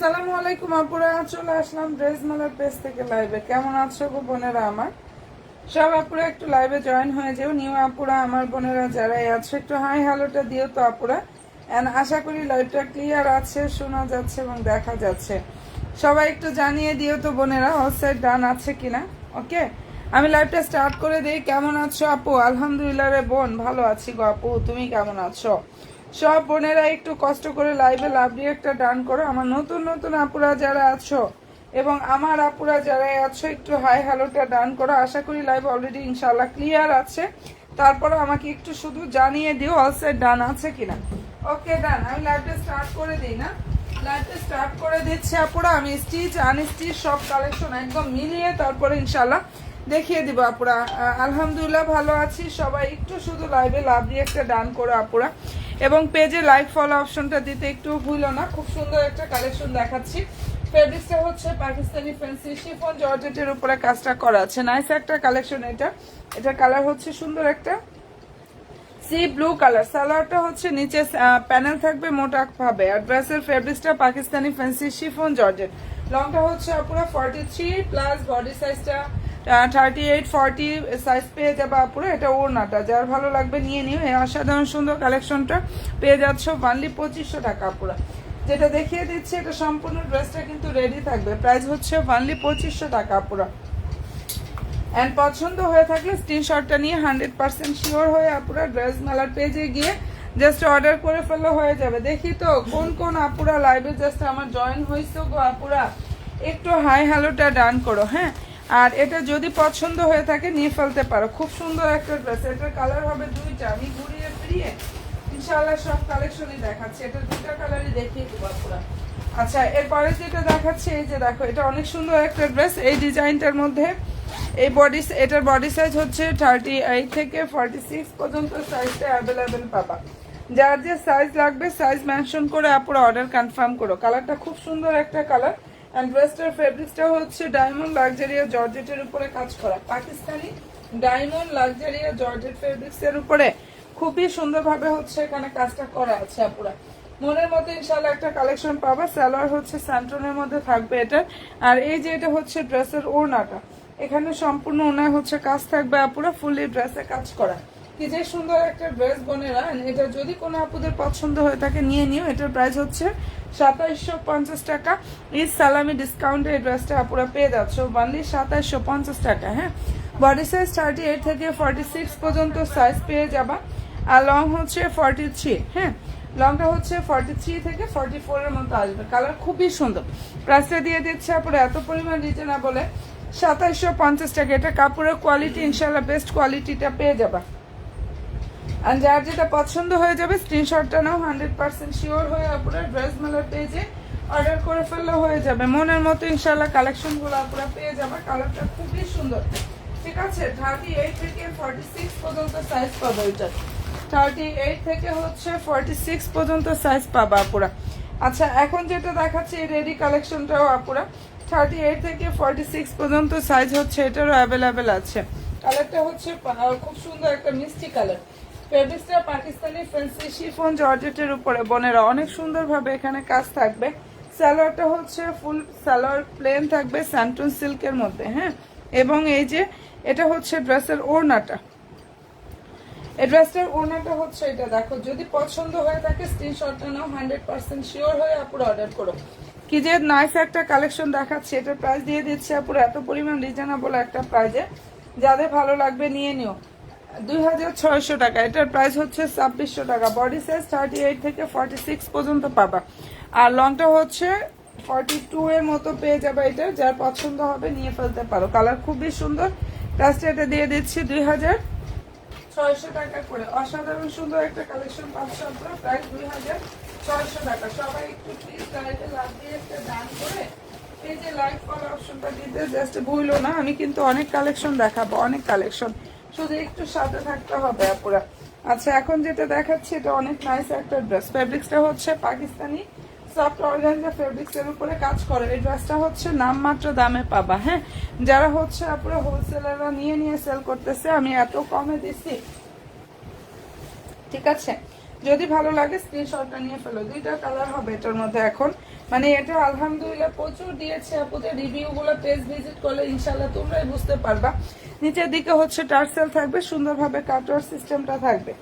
আসসালামু আলাইকুম আপুরা, চলে আসলাম ড্রেস মেলার পেজ থেকে লাইভে। কেমন আছো গো বোনেরা আমার? সব আপুরা একটু লাইভে জয়েন হয়ে যাও। নিউ আপুরা আমার বোনেরা যারাই আছো একটু হাই হ্যালোটা দিও তো আপুরা। এন্ড আশা করি লাইভটা ক্লিয়ার আছে, শোনা যাচ্ছে এবং দেখা যাচ্ছে। সবাই একটু জানিয়ে দিও তো বোনেরা, অল সাইড ডান আছে কিনা। ওকে, আমি লাইভটা স্টার্ট করে দিই। কেমন আছো আপু? আলহামদুলিল্লাহ রে বোন, ভালো আছি গো আপু, তুমি কেমন আছো? সব বোনেরা একটু কষ্ট করে লাইভে লাভ দিয়ে একটা ডান করো। আমার নতুন নতুন আপুরা যারা আছো এবং আমার আপুরা যারা আছো একটু হাই হ্যালোটা ডান করো। আশা করি লাইভ অলরেডি ইনশাল্লাহ ক্লিয়ার আছে। তারপরে আমাকে একটু শুধু জানিয়ে দিও অল সাইড ডান আছে কিনা। ওকে ডান, আমি লাইভটা স্টার্ট করে দিই না? লাইভটা স্টার্ট করে দিচ্ছি আপুরা। আমি স্টিচ আনস্টিচ সব কালেকশন একদম মিলিয়ে তারপরে ইনশাল্লাহ দেখিয়ে দিব আপুরা। আলহামদুলিল্লাহ ভালো আছি। সবাই একটু শুধু লাইভে লাভ দিয়ে একটা ডান করো আপুরা, এবং পেজে লাইক ফলো অপশনটা দিতে একটু ভুলো না। খুব সুন্দর একটা কালেকশন দেখাচ্ছি। ফেব্রিক্সটা হচ্ছে পাকিস্তানি ফ্যান্সি শিফন জর্জেটের উপরে কাজটা করা আছে। নাইস একটা কালেকশন এটা। এটা কালার হচ্ছে সুন্দর একটা সি ব্লু কালার। সালোয়ারটা হচ্ছে নিচে প্যানেল থাকবে মোটা ভাবে। আর ড্রেসের ফেব্রিক্সটা পাকিস্তানি ফ্যান্সি শিফন জর্জেট। লংটা হচ্ছে পুরো 43 প্লাস বডি সাইজটা 38 40 সাইজ পেয়ে যাবে আপুরা। এটা ওড়নাটা যার ভালো লাগবে নিয়ে নিও। এই অসাধারণ সুন্দর কালেকশনটা পেয়ে যাচ্ছ অনলি 2500 টাকা আপুরা। যেটা দেখিয়ে দিচ্ছি এটা সম্পূর্ণ ড্রেসটা কিন্তু রেডি থাকবে। প্রাইস হচ্ছে অনলি 2500 টাকা আপুরা। এন্ড পছন্দ হয়ে থাকলে স্ক্রিনশটটা নিয়ে 100% শিওর হয়ে আপুরা ড্রেস মেলার পেজে গিয়ে জাস্ট অর্ডার করে ফেললে হয়ে যাবে। দেখি তো কোন কোন আপুরা লাইভে জাস্ট আমার জয়েন হয়েছে গো আপুরা, একটু হাই হ্যালোটা ডান করো। হ্যাঁ, আর এটা যদি পছন্দ হয়ে থাকে নিয়ে ফেলতে পারো। খুব সুন্দর একটা ড্রেস। এটার কালার হবে দুইটা। আমি ঘুরিয়ে ফিরিয়ে ইনশাআল্লাহ সব কালেকশনই দেখাচ্ছি। এটা দুইটা কালারই দেখিয়ে দেবো আপুরা। আচ্ছা, এরপরে যেটা দেখাচ্ছি এই যে দেখো, এটা অনেক সুন্দর একটা ড্রেস। এই ডিজাইনটার মধ্যে এই এটার বডি সাইজ হচ্ছে 38 থেকে 46 পর্যন্ত সাইজটা অ্যাভেলেবেল পাবা। যার যে সাইজ লাগবে সাইজ মেনশন করে আপুরা অর্ডার কনফার্ম করো। কালারটা খুব সুন্দর একটা কালার। অ্যান্ড ড্রেসটার ফেব্রিক্সটা হচ্ছে ডায়মন্ড লাক্সারিয়া জর্জেটের উপরে কাজ করা। পাকিস্তানি ডায়মন্ড লাক্সারিয়া জর্জেট ফেব্রিক্সের উপরে খুবই সুন্দরভাবে হচ্ছে এখানে কাজটা করা আছে আপুরা। মনের মতো ইনশাল্লাহ একটা কালেকশন পাবা। সালোয়ার হচ্ছে স্যান্টনের মধ্যে থাকবে এটা। আর এই যে এটা হচ্ছে ড্রেসের ওড়নাটা, এখানে সম্পূর্ণ ওনায় হচ্ছে কাজ থাকবে আপুরা, ফুললি ড্রেসে কাজ করা। কি যে সুন্দর একটা ড্রেস বোনেরা। এটা যদি কোনো আপুদের পছন্দ হয়ে থাকে নিয়ে নিও। এটার প্রাইস হচ্ছে 2750 টাকা। ঈদ সালামি ডিসকাউন্টে এই ড্রেসটা আপুরা পেয়ে যাচ্ছ অনলি 2750 টাকা। হ্যাঁ, বডি সাইজ 38 থেকে 46 পর্যন্ত সাইজ পেয়ে যাবা। আর লং হচ্ছে 43। হ্যাঁ, লংটা হচ্ছে 43 থেকে 44 এর মতো আসবে। কালার খুবই সুন্দর। প্রাইসটা দিয়ে দিচ্ছে আপুরা এত পরিমাণ রিজনেবল 2750 টাকা। এটা কাপড়ের কোয়ালিটি ইনশাল্লাহ বেস্ট কোয়ালিটিটা পেয়ে যাবা। আর যার যেটা পছন্দ হয়ে যাবে স্ক্রিনশটটা নাও। 100% শিওর হয়ে আপুরা ড্রেস মেলার পেজে অর্ডার করে ফেললে হয়ে যাবে। মনের মতো ইনশাল্লাহ কালেকশনগুলো আপুরা পেয়ে যাবে। কালারটা খুবই সুন্দর। ঠিক আছে, 38 থেকে 46 পর্যন্ত সাইজ পাবে। এটা 38 থেকে হচ্ছে 46 পর্যন্ত সাইজ পাবা আপুরা। আচ্ছা, এখন যেটা দেখাচ্ছে এই রেডি কালেকশনটাও আপুরা 38 থেকে 46 পর্যন্ত সাইজ হচ্ছে, এটারও অ্যাভেলেবেল আছে। কালারটা হচ্ছে খুব সুন্দর একটা মিষ্টি কালার। ফেব্রিক্সটা পাকিস্তানি ফ্যান্সি শিফন জর্জেটের উপরে বোনেরা অনেক সুন্দরভাবে এখানে কাজ থাকবে। সালোয়ারটা হচ্ছে ফুল সালোয়ার প্লেন থাকবে স্যান্টন সিল্কের মধ্যে। হ্যাঁ, এবং এই যে এটা হচ্ছে ড্রেসের ওড়নাটা। এই ড্রেসটার ওড়নাটা হচ্ছে এটা দেখো। যদি পছন্দ হয়ে থাকে স্ক্রিনশটটা নাও। 100% শিওর হয়ে আপুরা অর্ডার করো। কি যে নাইস একটা কালেকশন দেখাচ্ছে। এটার প্রাইস দিয়ে দিচ্ছে আপুরা এত পরিমাণ রিজনেবল একটা প্রাইজে। যাদের ভালো লাগবে নিয়ে নিও। 2600 টাকা। এটার প্রাইস হচ্ছে 2600 টাকা। বডি সাইজ 38 থেকে 46 পর্যন্ত পাবা। আর লংটা হচ্ছে 42 এর মতো পেয়ে যাবে। এটা যার পছন্দ হবে নিয়ে ফেলতে পারো। কালার খুবই সুন্দর। প্রাইসটা এটা দিয়ে দিচ্ছি 2600 টাকা করে। অসাধারণ সুন্দর একটা কালেকশন পাচ্ছ আপনারা। প্রাইস 2600 টাকা। সবাই একটু প্লিজ লাইভে লাভ দিয়ে একটা দান করে এই যে লাইক ফলো অপশনটা দিতে জাস্ট ভুলো না। আমি কিন্তু অনেক কালেকশন দেখাবো, অনেক কালেকশন, শুধু একটু সাথে থাকতে হবে আপুরা। আচ্ছা, এখন যেটা দেখাচ্ছি এটা অনেক নাইস একটা ড্রেস। ফেব্রিক্সটা হচ্ছে পাকিস্তানি সফট অর্গানজা ফেব্রিক্সের উপরে কাজ করে। এই ড্রেসটা হচ্ছে নামমাত্র দামে পাবা। হ্যাঁ, যারা হচ্ছে আপুরা হোলসেলাররা নিয়ে নিয়ে সেল করতেছে, আমি এত কমে দিছি। ঠিক আছে, যদি ভালো লাগে স্ক্রিনশটটা নিয়ে ফেলো। দুইটা কালার হবে এটার মধ্যে এখন, মানে এটা আলহামদুলিল্লাহ প্রচুর দিয়েছে আপুদের রিভিউগুলো, পেজ ভিজিট করলে ইনশাল্লাহ তোমরাই বুঝতে পারবা। নিচের দিকে হচ্ছে টার্সেল থাকবে, সুন্দরভাবে কাটওয়ার সিস্টেমটা থাকবে।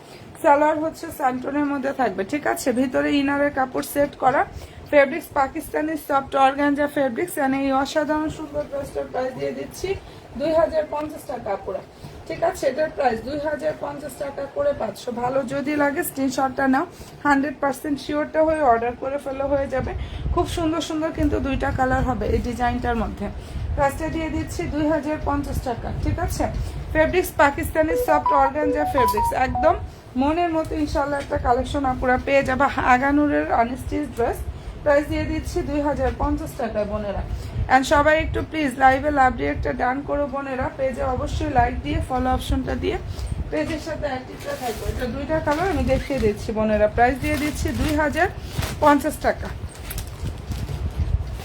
সালোয়ার হচ্ছে স্যান্টনের মধ্যে থাকবে, ঠিক আছে। ভিতরে ইনারের কাপড় সেট করা, fabrics Pakistani soft organza fabrics. এই অসাধারণ সুন্দর ড্রেসটার প্রাইস দিয়ে দিচ্ছি 2050 টাকা পুরো, ঠিক আছে। এটার প্রাইস 2050 টাকা করে পাচ্ছ। ভালো যদি লাগে স্ক্রিনশটটা নাও, 100% শিওরটা হয়ে অর্ডার করে ফেলে হয়ে যাবে। খুব সুন্দর সুন্দর কিন্তু দুইটা কালার হবে এই ডিজাইনটার মধ্যে। প্রাইসটা দিয়ে দিচ্ছি 2050 টাকা, ঠিক আছে। Fabrics Pakistani soft organza fabrics, একদম মনের মতো ইনশাল্লাহ একটা কালেকশন আপনারা পেয়ে যাবে। আগানুরের আনস্টিচ ড্রেস, প্রাইস দিয়ে দিচ্ছি 2050 টাকায় বোনেরা। অ্যান্ড সবাই একটু প্লিজ লাইভে লাভলি একটা ডান করো বোনেরা। পেজে অবশ্যই লাইক দিয়ে ফলো অপশনটা দিয়ে পেজের সাথে অ্যাক্টিভটা থাকবে। এটা দুইটা কালার আমি দেখিয়ে দিচ্ছি বোনেরা। প্রাইস দিয়ে দিচ্ছি 2050 টাকা।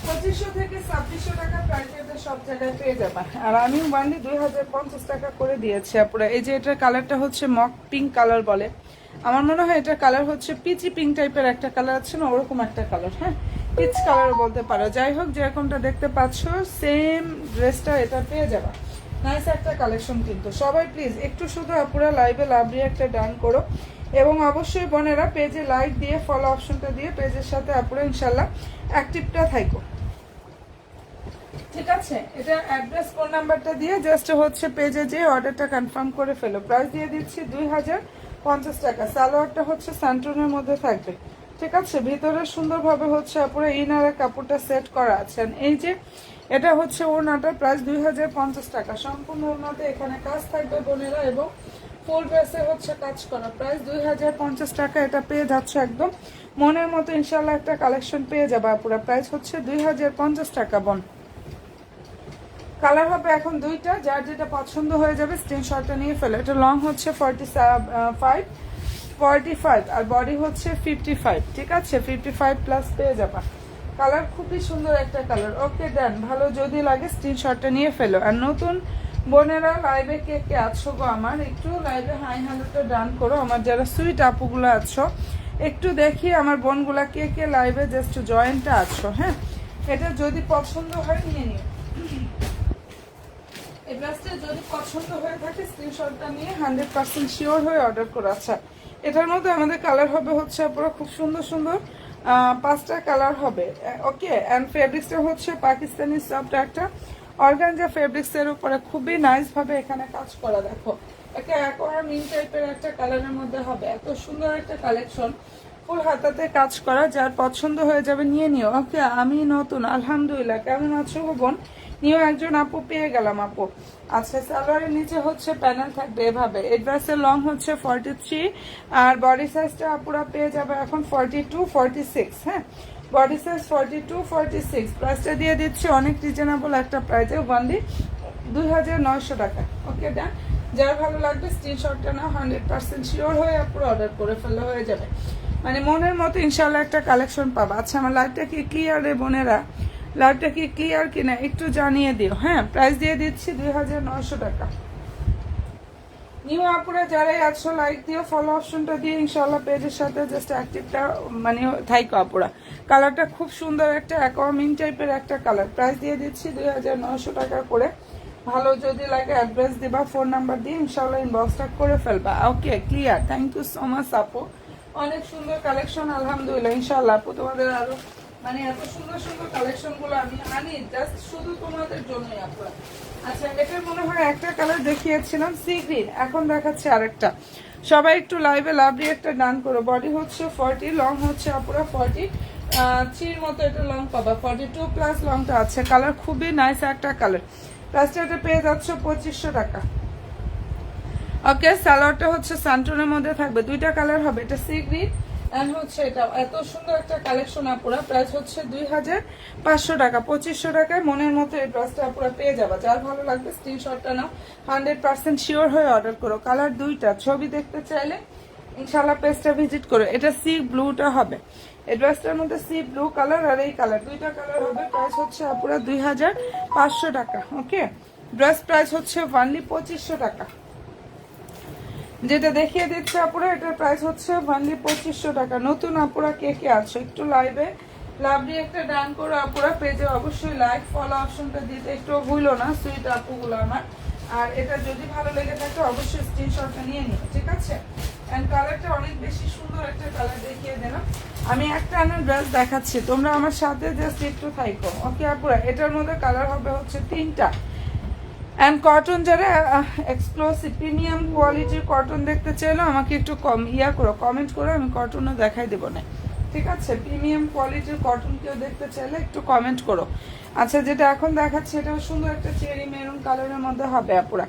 2500 থেকে 2600 টাকা প্রাইস এটা সব জায়গায় পেয়ে যাবে। আর আমি ওয়ানলি 2050 টাকা করে দিয়েছি আপুরা। এই যে এটার কালারটা হচ্ছে মক পিঙ্ক কালার বলে, আমার মনে হয় এটার কালার হচ্ছে পিচি পিঙ্ক টাইপের একটা কালার আছে না, ওরকম একটা কালার, হ্যাঁ পিচ কালার বলতে পারো। যাই হোক যেরকমটা দেখতে পাচ্ছ সেম ড্রেসটা এটা পেয়ে যাবা। নাইস একটা কালেকশন কিন্তু। সবাই প্লিজ একটু শুধু আপুরা লাইভে লাভলি একটা ডান করো, এবং অবশ্যই বোনেরা পেজে লাইক দিয়ে ফলো অপশনটা দিয়ে পেজের সাথে আপুরা ইনশাল্লাহ অ্যাক্টিভটা থাকো, ঠিক আছে। এটা অ্যাড্রেস ফোন নাম্বারটা দিয়ে জাস্ট হচ্ছে পেজে যে অর্ডারটা কনফার্ম করে ফেলো। প্রাইস দিয়ে দিচ্ছি 2050 টাকা। সালোয়ারটা হচ্ছে স্যান্টনের মধ্যে থাকবে, ঠিক আছে। ভিতরে সুন্দরভাবে হচ্ছে আপুরা ইনারের কাপড়টা সেট করা আছেন। এই যে এটা হচ্ছে ওড়নাটার প্রাইস 2050 টাকা। সম্পূর্ণ ওড়নাতে এখানে কাজ থাকবে বোনেরা, এবং ফুল ড্রেসে হচ্ছে কাজ করা। প্রাইস 2050 টাকা। এটা পেয়ে যাচ্ছে একদম মনের মতো ইনশাল্লাহ একটা কালেকশন পেয়ে যাবে আপুরা। প্রাইস হচ্ছে 2050 টাকা বোন। কালার হবে এখন দুইটা, যার যেটা পছন্দ হয়ে যাবে স্ক্রিনশটটা নিয়ে ফেলো। এটা লং হচ্ছে 45 আর বডি হচ্ছে 55, ঠিক আছে। 55 প্লাস পেয়ে যাবা। কালার খুবই সুন্দর একটা কালার। ওকে ডান। ভালো যদি লাগে স্ক্রিনশটটা নিয়ে ফেলো। আর নতুন বোনেরা লাইভে কে কে আছো গো আমার, একটু লাইভে হাই হ্যালোটা ডান করো। আমার যারা সুইট আপুগুলো আছো একটু দেখি আমার বোনগুলা কে কে লাইভে জাস্ট জয়েন্টটা আছো, হ্যাঁ। এটা যদি পছন্দ হয় নিয়ে নিও। এই ড্রেসটা যদি পছন্দ হয়ে থাকে স্ক্রিনশটটা নিয়ে 100% শিওর হয়ে অর্ডার করো। আচ্ছা এটার মধ্যে আমাদের কালার হবে হচ্ছে পুরো খুব সুন্দর সুন্দর 5টা কালার হবে, ওকে। অ্যান্ড ফেব্রিক্সটা হচ্ছে পাকিস্তানি সফট একটা অর্গানজা ফেব্রিক্সের উপরে খুবই নাইস ভাবে এখানে কাজ করা। দেখো একটা অ্যাকোয়া মিন টাইপের একটা কালারের মধ্যে হবে। এত সুন্দর একটা কালেকশন, ফুল হাতাতে কাজ করা। যার পছন্দ হয়ে যাবে নিয়ে নিও, ওকে। আমি নতুন আলহামদুলিল্লাহ। কেমন আছো বোন? নিউ একজন আপু পেয়ে গেলাম আপু। আচ্ছা সালোয়ারের নিচে হচ্ছে প্যানেল থাকবে এভাবে। এই ড্রেসের লং হচ্ছে 43 আর বডি সাইজটা আপুরা পেয়ে যাবে এখন 42 46, হ্যাঁ বডি সাইজ 42 46। প্রাইসটা দিয়ে দিচ্ছি অনেক রিজনেবল একটা প্রাইসে, ওনলি 2900 টাকা, ওকে ডান। যার ভালো লাগবে স্ক্রিনশটটা নাও, 100% শিওর হয়ে আপুরা অর্ডার করে ফেলে হয়ে যাবে। মানে মনের মতো ইনশাল্লাহ একটা কালেকশন পাবা। আচ্ছা আমার লাইভটা কি ক্লিয়ার রে বোনেরা? লাইভটা কি ক্লিয়ার কিনা একটু জানিয়ে দিও, হ্যাঁ। প্রাইস দিয়ে দিচ্ছি 2900 টাকা। নিউ আপুরা যারাই আছো লাইক দিও, ফলো অপশনটা দিয়ে ইনশাল্লাহ পেজের সাথে জাস্ট অ্যাক্টিভটা মানে থাইকো আপুরা। কালারটা খুব সুন্দর একটা অ্যাকোয়ামিন টাইপের একটা কালার। প্রাইস দিয়ে দিচ্ছি 2900 টাকা করে। ভালো যদি লাগে অ্যাড্রেস দিবা, ফোন নাম্বার দিয়ে ইনশাল্লাহ ইনবক্সটা করে ফেলবা, okay clear. Thank you so much আপু, অনেক সুন্দর কালেকশন আলহামদুলিল্লাহ। ইনশাল্লাহ আপু তোমাদের আরো মানে এত সুন্দর সুন্দর কালেকশন গুলো আমি আনি জাস্ট শুধু তোমাদের জন্যই আপনারা। আচ্ছা এটার মনে হয় একটা কালার দেখিয়েছিলাম সি গ্রিন, এখন দেখাচ্ছে আরেকটা। সবাই একটু লাইভে লাভলি একটা ডান করো। বডি হচ্ছে 40, লং হচ্ছে আপুরা 43 মতো এটা লং পাবা। 42 প্লাস লংটা আছে। কালার খুবই নাইস একটা কালার। প্রাইসটা এটা পেয়ে যাচ্ছে 2500 টাকা, ওকে। সালোয়ারটা হচ্ছে স্যান্টনের মধ্যে থাকবে। দুইটা কালার হবে, এটা সি গ্রিন এন্ড হচ্ছে এটা। এত সুন্দর একটা কালেকশন আপুরা। প্রাইস হচ্ছে 2500 টাকা। 2500 টাকায় মনের মতো এই ড্রেসটা আপুরা পেয়ে যাবা। যার ভালো লাগবে স্ক্রিনশটটা নাও, 100% শিওর হয়ে অর্ডার করো। কালার দুইটা, ছবি দেখতে চাইলে ইনশাল্লাহ পেজটা ভিজিট করো। এটা সি ব্লুটা হবে। এই ড্রেসটার মধ্যে সি ব্লু কালার আর এই কালার, দুইটা কালার হবে। প্রাইস হচ্ছে আপুরা 2500 টাকা, ওকে। ড্রেস প্রাইস হচ্ছে অনলি 2500 টাকা। যেটা দেখিয়ে দিচ্ছে আপুরা, এটার প্রাইস হচ্ছে অনলি 2500 টাকা। নতুন আপুরা কে কে আছো একটু লাইভে লাভলি একটা ডান করো আপুরা, পেজে অবশ্যই লাইক ফলো অপশনটা দিতে একটু ভুলো না সুইট আপুগুলো আমার। আর এটা যদি ভালো লেগে থাকে অবশ্যই স্ক্রিনশটটা নিয়ে নিও, ঠিক আছে? অ্যান্ড কালারটা অনেক বেশি সুন্দর একটা কালার দেখিয়ে দিলাম। আমি একটা ড্রেস দেখাচ্ছি, তোমরা আমার সাথে জাস্ট একটু থাইকো, ওকে আপুরা? এটার মধ্যে কালার হবে হচ্ছে 3টা। অ্যান্ড কটন যারা এক্সক্লুসিভ প্রিমিয়াম কোয়ালিটির কটন দেখতে চাইলো আমাকে একটু কমেন্ট করো, আমি কটনও দেখাই দেবো না, ঠিক আছে? প্রিমিয়াম কোয়ালিটির কটন কেউ দেখতে চাইলে একটু কমেন্ট করো। আচ্ছা, যেটা এখন দেখাচ্ছি এটাও সুন্দর একটা চেরি মেরুন কালারের মধ্যে হবে আপুরা।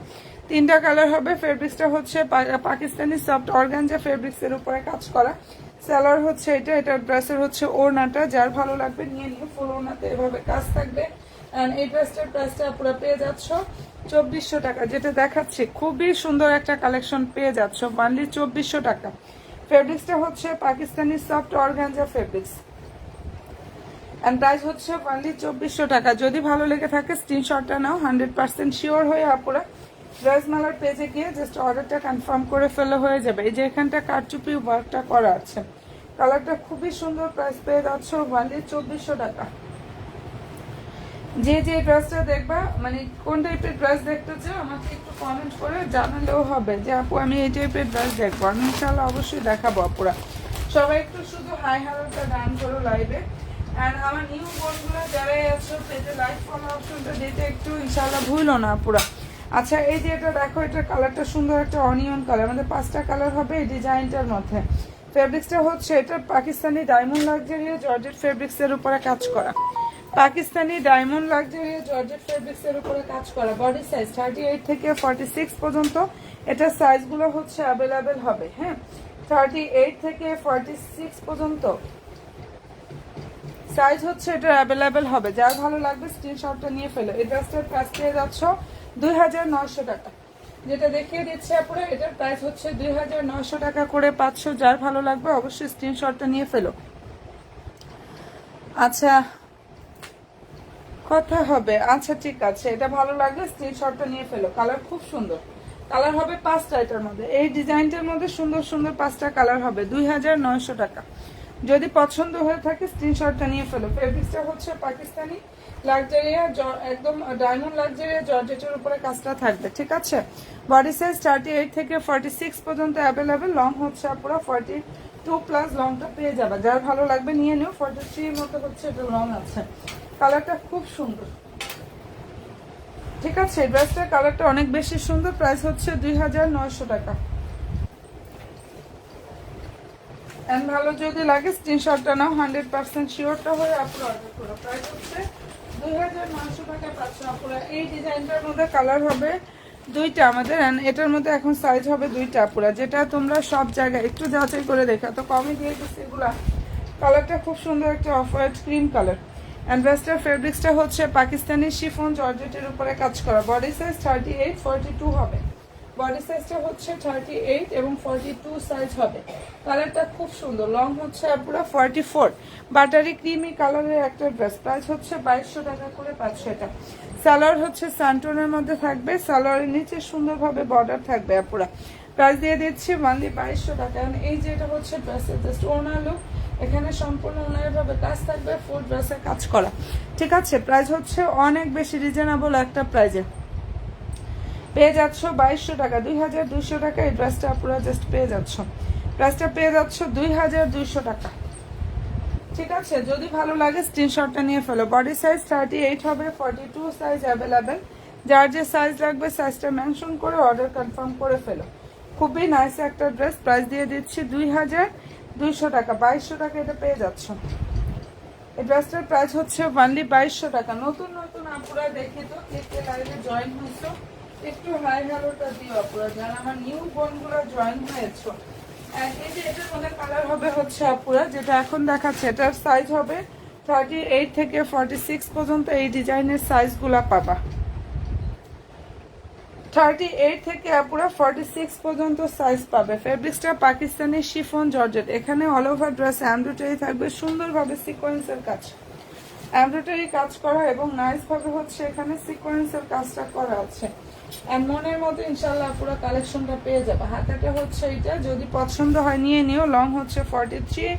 3টা কালার হবে। ফেব্রিক্সটা হচ্ছে পাকিস্তানি সফট অর্গানজা ফেব্রিক্সের উপরে কাজ করা। স্যালোয়ার হচ্ছে এটা ড্রেসের হচ্ছে ওড়নাটা, যার ভালো লাগবে নিয়ে নিয়ে। ফুল ওড়নাতে এভাবে কাজ থাকবে। এই ড্রেসটার প্রাইসটা পুরো পেয়ে যাচ্ছ 2400 টাকা। যেটা দেখাচ্ছি খুবই সুন্দর একটা কালেকশন পেয়ে যাচ্ছ অনলি 2400 টাকা। ফেব্রিক্সটা হচ্ছে Pakistani soft organza fabrics and price হচ্ছে অনলি 2400 টাকা। যদি ভালো লেগে থাকে স্ক্রিনশটটা নাও, 100% শিওর হয়ে আপুরা ড্রেসমালার পেজে গিয়ে জাস্ট অর্ডারটা কনফার্ম করে ফেলে হয়ে যাবে। এই যে এখানটা কারচুপি ওয়ার্কটা করা আছে, কালারটা খুবই সুন্দর। প্রাইস পেয়ে যাচ্ছ অনলি 2400 টাকা। যে যে ড্রেসটা দেখবা, মানে কোন টাইপের ড্রেস দেখতে চাও আমাকে একটু কমেন্ট করে জানালেও হবে যে আপু আমি এই টাইপের ড্রেস দেখবো, আমি ইনশাল্লাহ অবশ্যই দেখাবো আপুরা। সবাই একটু শুধু হাই হ্যালোটা ডান করো লাইভে। অ্যান্ড আমার নিউ বোনগুলো যারাই আছো পেজে লাইক ফলো অপশনটা দিতে একটু ইনশাল্লাহ ভুলো না আপুরা। আচ্ছা, এই যে এটা দেখো, এটার কালারটা সুন্দর একটা অনিয়ন কালার, আমাদের 5টা কালার হবে এই ডিজাইনটার মধ্যে। ফেব্রিক্সটা হচ্ছে এটা পাকিস্তানি ডায়মন্ড লাক্সারিয়া জর্জেট ফেব্রিক্সের উপরে কাজ করা। পাকিস্তানি ডায়মন্ড লাক্সারিয়া জর্জেট ফেব্রিক্সের উপরে কাজ করা। বডি সাইজ 38 থেকে 46 পর্যন্ত এটা সাইজগুলো হচ্ছে অ্যাভেলেবেল হবে। হ্যাঁ, 38 থেকে 46 পর্যন্ত সাইজ হচ্ছে এটা অ্যাভেলেবেল হবে। যার ভালো লাগবে স্ক্রিনশটটা নিয়ে ফেলো। এই ড্রেসটার প্রাইস পেয়ে যাচ্ছ 2900 টাকা। যেটা দেখিয়ে দিচ্ছে আপনারা, এটার প্রাইস হচ্ছে 2900 টাকা করে পাচ্ছ। যার ভালো লাগবে অবশ্যই স্ক্রিনশটটা নিয়ে ফেলো। আচ্ছা, কথা হবে। আচ্ছা ঠিক আছে, এটা ভালো লাগলে স্ক্রিনশটটা নিয়ে ফেলো। কালার খুব সুন্দর, কালার হবে 5টা এটার মধ্যে। এই ডিজাইনটার মধ্যে সুন্দর সুন্দর 5টা কালার হবে 2900 টাকা। যদি পছন্দ হয়ে থাকে স্ক্রিনশটটা নিয়ে ফেলো। ফেব্রিক্সটা হচ্ছে পাকিস্তানি লাক্সারিয়া একদম ডায়মন্ড লাক্সারিয়া জর্জেটের উপরে কাজটা থাকবে, ঠিক আছে? বডি সাইজ 38 থেকে 46 পর্যন্ত অ্যাভেলেবেল। লং হচ্ছে পুরো 42 প্লাস লংটা পেয়ে যাবে। যার ভালো লাগবে নিয়ে নিও। 43 এর মতো হচ্ছে এটা লং আছে। কালারটা খুব সুন্দর, ঠিক আছে? ড্রেসটার কালারটা অনেক বেশি সুন্দর। প্রাইস হচ্ছে 2900 টাকা। এন্ড ভালো যদি লাগে স্ক্রিনশটটা নাও, 100% শিওরটা হয়ে আপনারা অর্ডার করো। প্রাইস হচ্ছে 2900 টাকা পাচ্ছ আপনারা। এই ডিজাইনটার মধ্যে কালার হবে 2টা আমাদের, এন্ড এটার মধ্যে এখন সাইজ হবে 2টা আপুরা। যেটা তোমরা সব জায়গায় একটু যাচাই করে দেখা, তো কমে দিয়ে গেছে এগুলা। কালারটা খুব সুন্দর একটা off white cream colour. And ড্রেসটার ফেব্রিক্সটা হচ্ছে পাকিস্তানি শিফন জর্জেটের উপরে কাজ করা। বডি সাইজ 38 42 হবে। বডি সাইজটা হচ্ছে 38 এবং 42 সাইজ হবে। কালারটা খুব সুন্দর। লং হচ্ছে পুরো 44। বাটারি ক্রিমি কালারের একটা ড্রেস। প্রাইস হচ্ছে 2200 টাকা করে পাচ্ছ এটা। সালোয়ার হচ্ছে স্যান্টনের মধ্যে থাকবে। সালোয়ারের নিচে সুন্দরভাবে বর্ডার থাকবে পুরা। প্রাইস দিয়ে দিচ্ছি মানলি 2200 টাকা। এই যে এটা হচ্ছে ড্রেসের জাস্ট ওনার লুক। এখানে সম্পূর্ণ ওনারভাবে কাজ থাকবে, ফুল ড্রেসে কাজ করা, ঠিক আছে? প্রাইস হচ্ছে অনেক বেশি রিজনেবল একটা প্রাইজে পেয়ে যাচ্ছ 2200 টাকা। 2200 টাকা এই ড্রেসটা পুরো জাস্ট পেয়ে যাচ্ছ। প্রাইসটা পেয়ে যাচ্ছ 2200 টাকা, ঠিক আছে? যদি ভালো লাগে স্ক্রিনশটটা নিয়ে ফেলো। বডি সাইজ 38 হবে, 42 সাইজ অ্যাভেলেবেল। যার যে সাইজ লাগবে সাইজটা মেনশন করে অর্ডার কনফার্ম করে ফেলো। খুবই নাইস একটা ড্রেস। প্রাইস দিয়ে দিচ্ছি 2200 টাকা। 2200 টাকা এটা পেয়ে যাচ্ছ। এই ড্রেসটার প্রাইস হচ্ছে অনলি 2200 টাকা। নতুন নতুন আপুরা দেখে তো কে কে লাইভে জয়েন হয়েছো একটু হাই হ্যালোটা দিও আপুরা, যারা আমার নিউ বোনগুলো জয়েন হয়েছো। এই যে এটার মধ্যে কালার হবে হচ্ছে আপুরা, যেটা এখন দেখাচ্ছে এটার সাইজ হবে 38 থেকে 46 পর্যন্ত। এই ডিজাইনের সাইজগুলা পাবা 38 থেকে পুরো 46 পর্যন্ত সাইজ পাবে। ফেব্রিক্সটা পাকিস্তানি শিফন জর্জেট। এখানে অল ওভার ড্রেস এমব্রয়ডারি থাকবে, সুন্দরভাবে সিকোয়েন্সের কাজ, এমব্রয়ডারি কাজ করা এবং নাইস ভাবে হচ্ছে এখানে সিকোয়েন্সের কাজটা করা আছে। এন্ড মনের মতো ইনশাল্লাহ পুরো কালেকশনটা পেয়ে যাবে। হাতাটা হচ্ছে এটা, যদি পছন্দ হয় নিয়ে নিও। লং হচ্ছে 43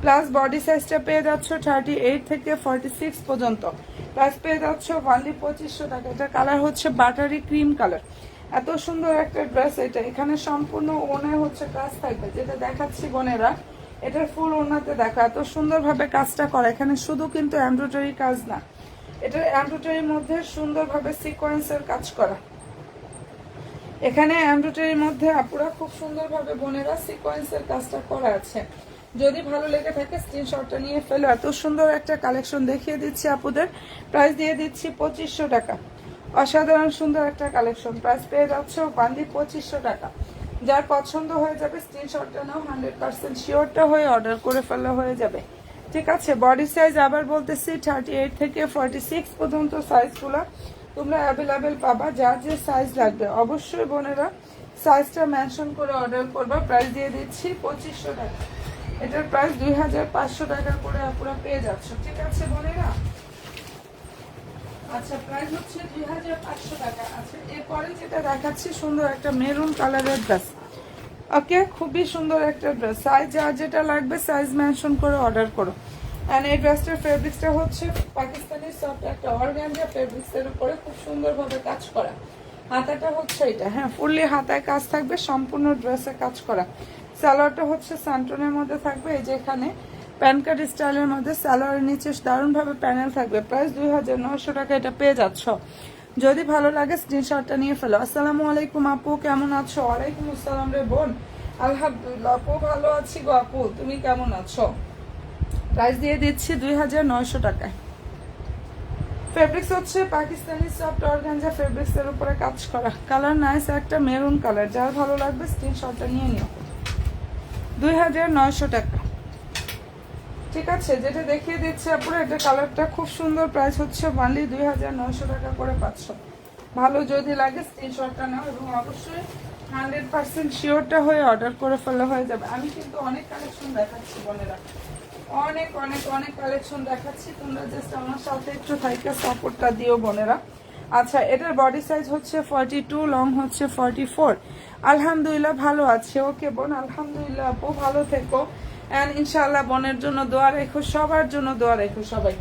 প্লাস বডি সাইজটা পেয়ে যাচ্ছ 38 থেকে 46 পর্যন্ত। প্লাস পেয়ে যাচ্ছ অনলি 2500 টাকা। এটা কালার হচ্ছে বাটারি ক্রিম কালার। এত সুন্দর একটা ড্রেস এটা। এখানে সম্পূর্ণ ওনায় হচ্ছে কাজ থাকবে, যেটা দেখাচ্ছি বোনেরা এটার ফুল ওনাতে দেখো এত সুন্দরভাবে কাজটা করা। এখানে শুধু কিন্তু এমব্রয়ডারি কাজ না, এটার এমব্রয়ডারির মধ্যে সুন্দরভাবে সিকোয়েন্সের কাজ করা। এখানে এমব্রয়ডারির মধ্যে আপুরা খুব সুন্দরভাবে বোনেরা সিকোয়েন্সের কাজটা করা আছে। যদি ভালো লেগে থাকে স্ক্রিনশটটা নিয়ে ফেলো। এত সুন্দর একটা কালেকশন দেখিয়ে দিচ্ছি আপুদের। প্রাইস দিয়ে দিচ্ছি 2500 টাকা। অসাধারণ সুন্দর একটা কালেকশন। প্রাইস পেয়ে যাচ্ছে বান্দি 2500 টাকা। যার পছন্দ হয়ে যাবে স্ক্রিনশটটা নাও, 100% শিওরটা হয়ে অর্ডার করে ফেলা হয়ে যাবে। ঠিক আছে, বডি সাইজ আবার বলতেছি 38 থেকে 46 পর্যন্ত সাইজগুলো তোমরা অ্যাভেলেবেল পাবা। যার যে সাইজ লাগবে অবশ্যই বোনেরা সাইজটা মেনশন করে অর্ডার করবা। প্রাইস দিয়ে দিচ্ছি 2500 টাকা। এটার প্রাইস 2500 টাকা করে আপনারা পেয়ে যাচ্ছ। ঠিক আছে বোনেরা, আচ্ছা প্রাইস হচ্ছে 2500 টাকা। আচ্ছা এরপরে যেটা দেখাচ্ছি সুন্দর একটা মেরুন কালারের ড্রেস। ওকে, খুবই সুন্দর একটা ড্রেস। সাইজ যার যেটা লাগবে সাইজ মেনশন করে অর্ডার করো। এন্ড এই ড্রেসটার ফেব্রিক্সটা হচ্ছে পাকিস্তানি সফট একটা অর্গানজা ফেব্রিক্সের উপরে খুব সুন্দরভাবে কাজ করা। হাতাটা হচ্ছে এটা, হ্যাঁ ফুললি হাতায় কাজ থাকবে, সম্পূর্ণ ড্রেসে কাজ করা। সালোয়ারটা হচ্ছে সান্টনের মধ্যে থাকবে, এই যে এখানে প্যানকার্ড স্টাইলের মধ্যে সালোয়ারের নিচে দারুণভাবে প্যানেল থাকবে। প্রাইস 2900 টাকা এটা পেয়ে যাচ্ছ। যদি ভালো লাগে স্ক্রিনশটটা নিয়ে ফেলো। আসসালামু আলাইকুম আপু, কেমন আছো? ওয়ালাইকুম আসসালাম রে বোন, আলহামদুলিল্লাহ আপু ভালো আছি গো। আপু তুমি কেমন আছো? প্রাইস দিয়ে দিচ্ছি 2900 টাকায়। ফেব্রিক্স হচ্ছে পাকিস্তানি সফট অর্গানজা ফেব্রিক্স এর উপরে কাজ করা। কালার নাইস একটা মেরুন কালার। যার ভালো লাগবে স্ক্রিনশটটা নিয়ে নিও। 2900 টাকা। ঠিক আছে, যেটা দেখিয়ে দিচ্ছি আপুরা এটা কালারটা খুব সুন্দর। প্রাইস হচ্ছে অনলি 2900 টাকা করে পাচ্ছ। ভালো যদি লাগে স্ক্রিনশটটা নাও এবং অবশ্যই 100% শিওরটা হয়ে অর্ডার করে ফেলা হয়ে যাবে। আমি কিন্তু অনেক কালেকশন দেখাচ্ছি বোনেরা, অনেক অনেক অনেক কালেকশন দেখাচ্ছি। তোমরা জাস্ট আমার সাথে একটু থাইকা সাপোর্টটা দিও বোনেরা। আচ্ছা এটার বডি সাইজ হচ্ছে 42, লং হচ্ছে 44। আলহামদুলিল্লাহ ভালো আছে। ওকে বোন, আলহামদুলিল্লাহ আপু ভালো থেকো। অ্যান্ড ইনশাআল্লাহ বোনের জন্য দোয়া রেখো, সবার জন্য দোয়া রেখো সবাই।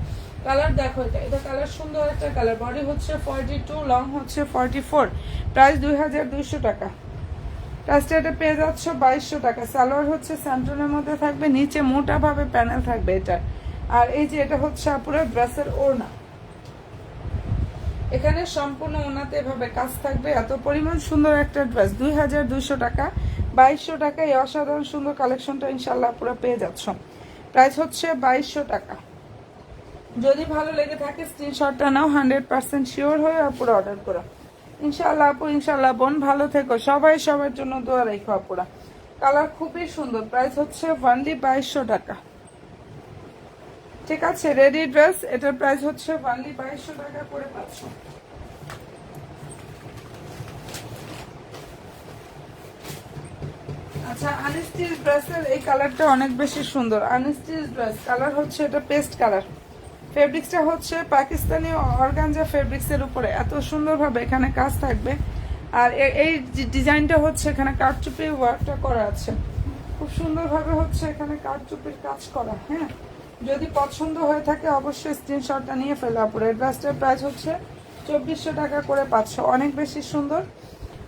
কালার দেখো, এটা কালার সুন্দর একটা কালার। বডি হচ্ছে 42, লং হচ্ছে 44। প্রাইস 2200 টাকা। প্রাইসটা এটা পেয়ে যাচ্ছ 2200 টাকা। সালোয়ার হচ্ছে স্যান্টনের মধ্যে থাকবে, নিচে মোটাভাবে প্যানেল থাকবে এটা। আর এই যে এটা হচ্ছে আপুরা ড্রেসের ওড়না। এখানে সম্পূর্ণ ওনাতে এভাবে কাজ থাকবে। এত পরিমাণ সুন্দর একটা ড্রেস 2200 টাকা। 2200 টাকা এই অসাধারণ সুন্দর কালেকশনটা ইনশাল্লাহ পুরো পেয়ে যাচ্ছ। প্রাইস হচ্ছে 2200 টাকা। যদি ভালো লেগে থাকে স্ক্রিনশটটা নাও, 100% শিওর হয়ে আপুরা অর্ডার করো। ইনশাল্লাহ আপু, ইনশাল্লাহ বোন ভালো থেকো। সবাই সবার জন্য দোয়া রেখো আপুরা। কালার খুবই সুন্দর। প্রাইস হচ্ছে অনলি 2200 টাকা। ঠিক আছে, রেডি ড্রেস এটার প্রাইস হচ্ছে অনলি 2200 টাকা করে পাচ্ছ। আচ্ছা আনস্টিচ ড্রেসের এই কালারটা অনেক বেশি সুন্দর। আনস্টিচ ড্রেস কালার হচ্ছে এটা পেস্ট কালার। ফেব্রিক্সটা হচ্ছে পাকিস্তানি অর্গানজা ফেব্রিক্সের উপরে এত সুন্দরভাবে এখানে কাজ থাকবে। আর এই ডিজাইনটা হচ্ছে এখানে কারচুপি ওয়ার্কটা করা আছে, খুব সুন্দরভাবে হচ্ছে এখানে কারচুপির কাজ করা। হ্যাঁ, যদি পছন্দ হয়ে থাকে অবশ্যই স্ক্রিনশটটা নিয়ে ফেলো আপুরা। এই ড্রেসটার প্রাইস হচ্ছে 2400 টাকা করে পাচ্ছ। অনেক বেশি সুন্দর।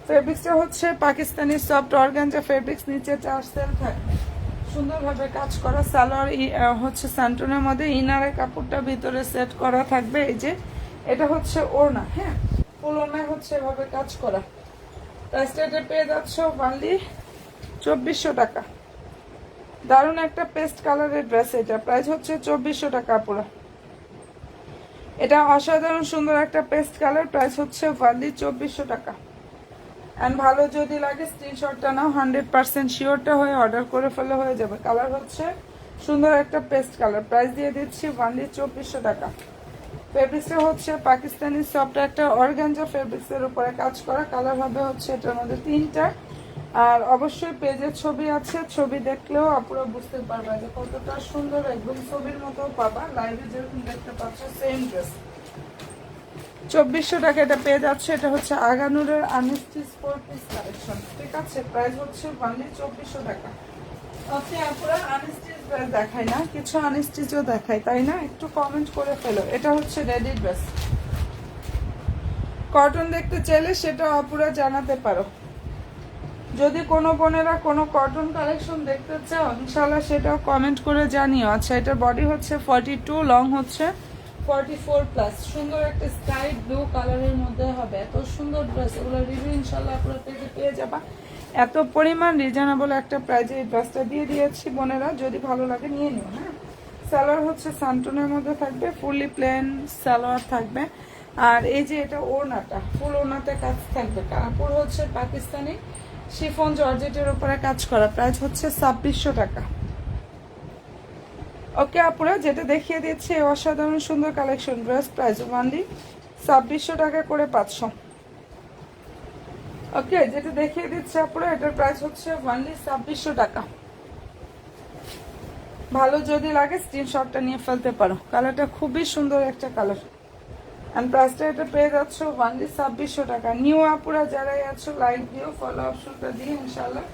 ফেব্রিক্সটা হচ্ছে পাকিস্তানি সফট অর্গানজা ফেব্রিক্স, নিচে 4 সেল থাকবে, সুন্দরভাবে কাজ করা। সালোয়ার হচ্ছে স্যান্টনের মধ্যে, ইনারের কাপড়টা ভিতরে সেট করা থাকবে। এই যে এটা হচ্ছে ওড়না, হ্যাঁ ফুল ওড়নায় হচ্ছে এভাবে কাজ করা। প্রাইসটা এটা পেয়ে যাচ্ছ অনলি 2400 টাকা। দারুণ একটা পেস্ট কালারের ড্রেস এটা। প্রাইস হচ্ছে 2400 টাকা পুরো। এটা অসাধারণ সুন্দর একটা পেস্ট কালার। প্রাইস হচ্ছে অনলি 2400 টাকা। অ্যান্ড ভালো যদি লাগে স্ক্রিনশটটা নাও, 100% শিওরটা হয়ে অর্ডার করে ফেলে হয়ে যাবে। কালার হচ্ছে সুন্দর একটা পেস্ট কালার। প্রাইস দিয়ে দিচ্ছি অনলি 2400 টাকা। ফেব্রিক্সটা হচ্ছে পাকিস্তানি সফট একটা অর্গানজা ফেব্রিক্সের উপরে কাজ করা। কালার হবে হচ্ছে এটার মধ্যে 3টা। আর অবশ্যই পেজের ছবি আছে, ছবি দেখলেও আপনারা বুঝতে পারবেন যে কতটা সুন্দর, একদম ছবির মতো পাবা। লাইভে যেরকম দেখতে পাচ্ছ সেম ড্রেস। 2400 টাকা এটা পেয়ে যাচ্ছে। এটা হচ্ছে আগানুরের আনস্টিচ 4 পিস কালেকশন, ঠিক আছে। প্রাইস হচ্ছে অনলি 2400 টাকা। ওকে আপুরা, আনস্টিচ ড্রেস দেখাই না, কিছু আনস্টিচও দেখাই, তাই না? একটু কমেন্ট করে ফেলো। এটা হচ্ছে রেডি ড্রেস, কটন দেখতে চাইলে সেটা আপুরা জানাতে পারো। যদি কোনো বোনেরা কোনো কটন কালেকশন দেখতে চাও ইনশাল্লাহ সেটাও কমেন্ট করে জানিও। আচ্ছা, এটার বডি হচ্ছে 42, লং হচ্ছে 44 প্লাস। সুন্দর একটা স্কাই ব্লু কালারের মধ্যে হবে, এত সুন্দর ড্রেস। এগুলো রিভিউ ইনশাল্লাহ আপনারা পেয়ে যাবা। এত পরিমাণ রিজনেবল একটা প্রাইজে এই ড্রেসটা দিয়ে দিয়েছি বোনেরা, যদি ভালো লাগে নিয়ে নিও। হ্যাঁ, সালোয়ার হচ্ছে সান্টনের মধ্যে থাকবে, ফুললি প্লেন সালোয়ার থাকবে। আর এই যে এটা ওড়নাটা, ফুল ওড়নাতে কাজ থাকবে। কাপড় হচ্ছে পাকিস্তানি শিফন জর্জেটের উপরে কাজ করা। প্রাইস হচ্ছে 2600 টাকা। ওকে আপুরা, যেটা দেখিয়ে দিচ্ছি অসাধারণ সুন্দর কালেকশন ড্রেস, প্রাইস অনলি 2600 টাকা করে 500। ওকে, যেটা দেখিয়ে দিচ্ছি আপুরা এটার প্রাইস হচ্ছে অনলি 2600 টাকা। ভালো যদি লাগে স্ক্রিনশটটা নিয়ে ফেলতে পারো। কালারটা খুবই সুন্দর একটা কালার। এন্ড প্রাইসটা এটা পেয়ে যাচ্ছ অনলি 2600 টাকা। নিউ আপুরা যারাই আছো লাইক দিও, ফলো অপশনটা দিয়ে ইনশাল্লাহ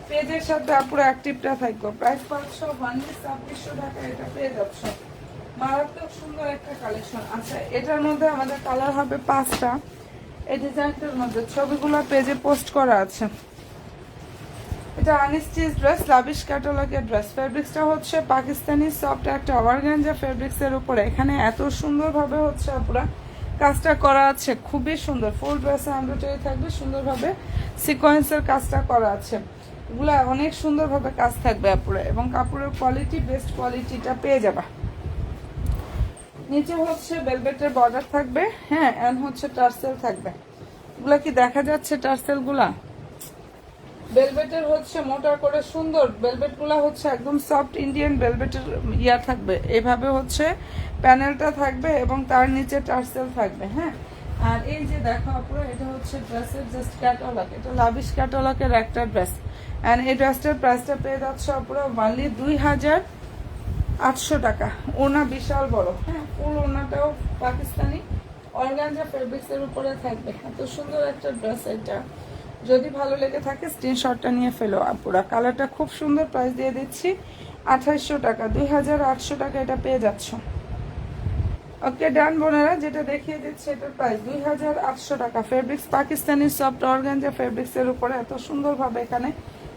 পেজের সাথে আপুরা অ্যাক্টিভটা থাকবো। প্রাইস পাচ্ছ অনলি 2600 টাকা, এটা পেয়ে যাচ্ছ। মারাত্মক সুন্দর একটা কালেকশন। আচ্ছা, এটার মধ্যে আমাদের কালার হবে 5টা। এই ডিজাইনটার মধ্যে ছবিগুলো পেজে পোস্ট করা আছে। এটা আনস্টিচ ড্রেস, লাভিশ ক্যাটালগের ড্রেস। ফেব্রিক্সটা হচ্ছে পাকিস্তানি সফট একটা অর্গানজা ফেব্রিক্সের উপরে। এখানে এত সুন্দরভাবে হচ্ছে আপুরা কাজটা করা আছে, খুবই সুন্দর। ফুল ড্রেসে এমব্রয়ডারি থাকবে, সুন্দরভাবে সিকোয়েন্সের কাজটা করা আছে। এগুলা অনেক সুন্দরভাবে কাজ থাকবে আপুরা, এবং কাপড়ের কোয়ালিটি বেস্ট কোয়ালিটিটা পেয়ে যাবা। নিচে হচ্ছে ভেলভেটের বর্ডার থাকবে, হ্যাঁ, এন্ড হচ্ছে টার্সেল থাকবে। এগুলা কি দেখা যাচ্ছে টার্সেল গুলা? ভেলভেটের হচ্ছে মোটা করে সুন্দর, ভেলভেট গুলা হচ্ছে একদম সফট ইন্ডিয়ান ভেলভেটের ইয়া থাকবে। এভাবে হচ্ছে প্যানেলটা থাকবে এবং তার নিচে টার্সেল থাকবে। হ্যাঁ, আর এই যে দেখো আপুরা, এটা হচ্ছে ড্রেসের জাস্ট ক্যাটালগ। এটা লাভিশ ক্যাটালগের একটা ড্রেস। অ্যান্ড এই ড্রেসটার প্রাইসটা পেয়ে যাচ্ছে আপুরা অনলি 2800 টাকা। ওনা বিশাল বড়, হ্যাঁ, ফুল ওনাটাও পাকিস্তানি অর্গানজা ফেব্রিক্সের উপরে থাকবে। এত সুন্দর একটা ড্রেস এটা। যদি ভালো লেগে থাকে স্ক্রিনশটটা নিয়ে ফেলো আপুরা। কালারটা খুব সুন্দর, প্রাইস দিয়ে দিচ্ছি 2800 টাকা। 2800 টাকা এটা পেয়ে যাচ্ছ। ওকে ডান বোনেরা, যেটা দেখিয়ে দিচ্ছে এটার প্রাইস 2800 টাকা। ফেব্রিক্স পাকিস্তানি সফট অর্গানজা ফেব্রিক্সের উপরে এত সুন্দরভাবে এখানে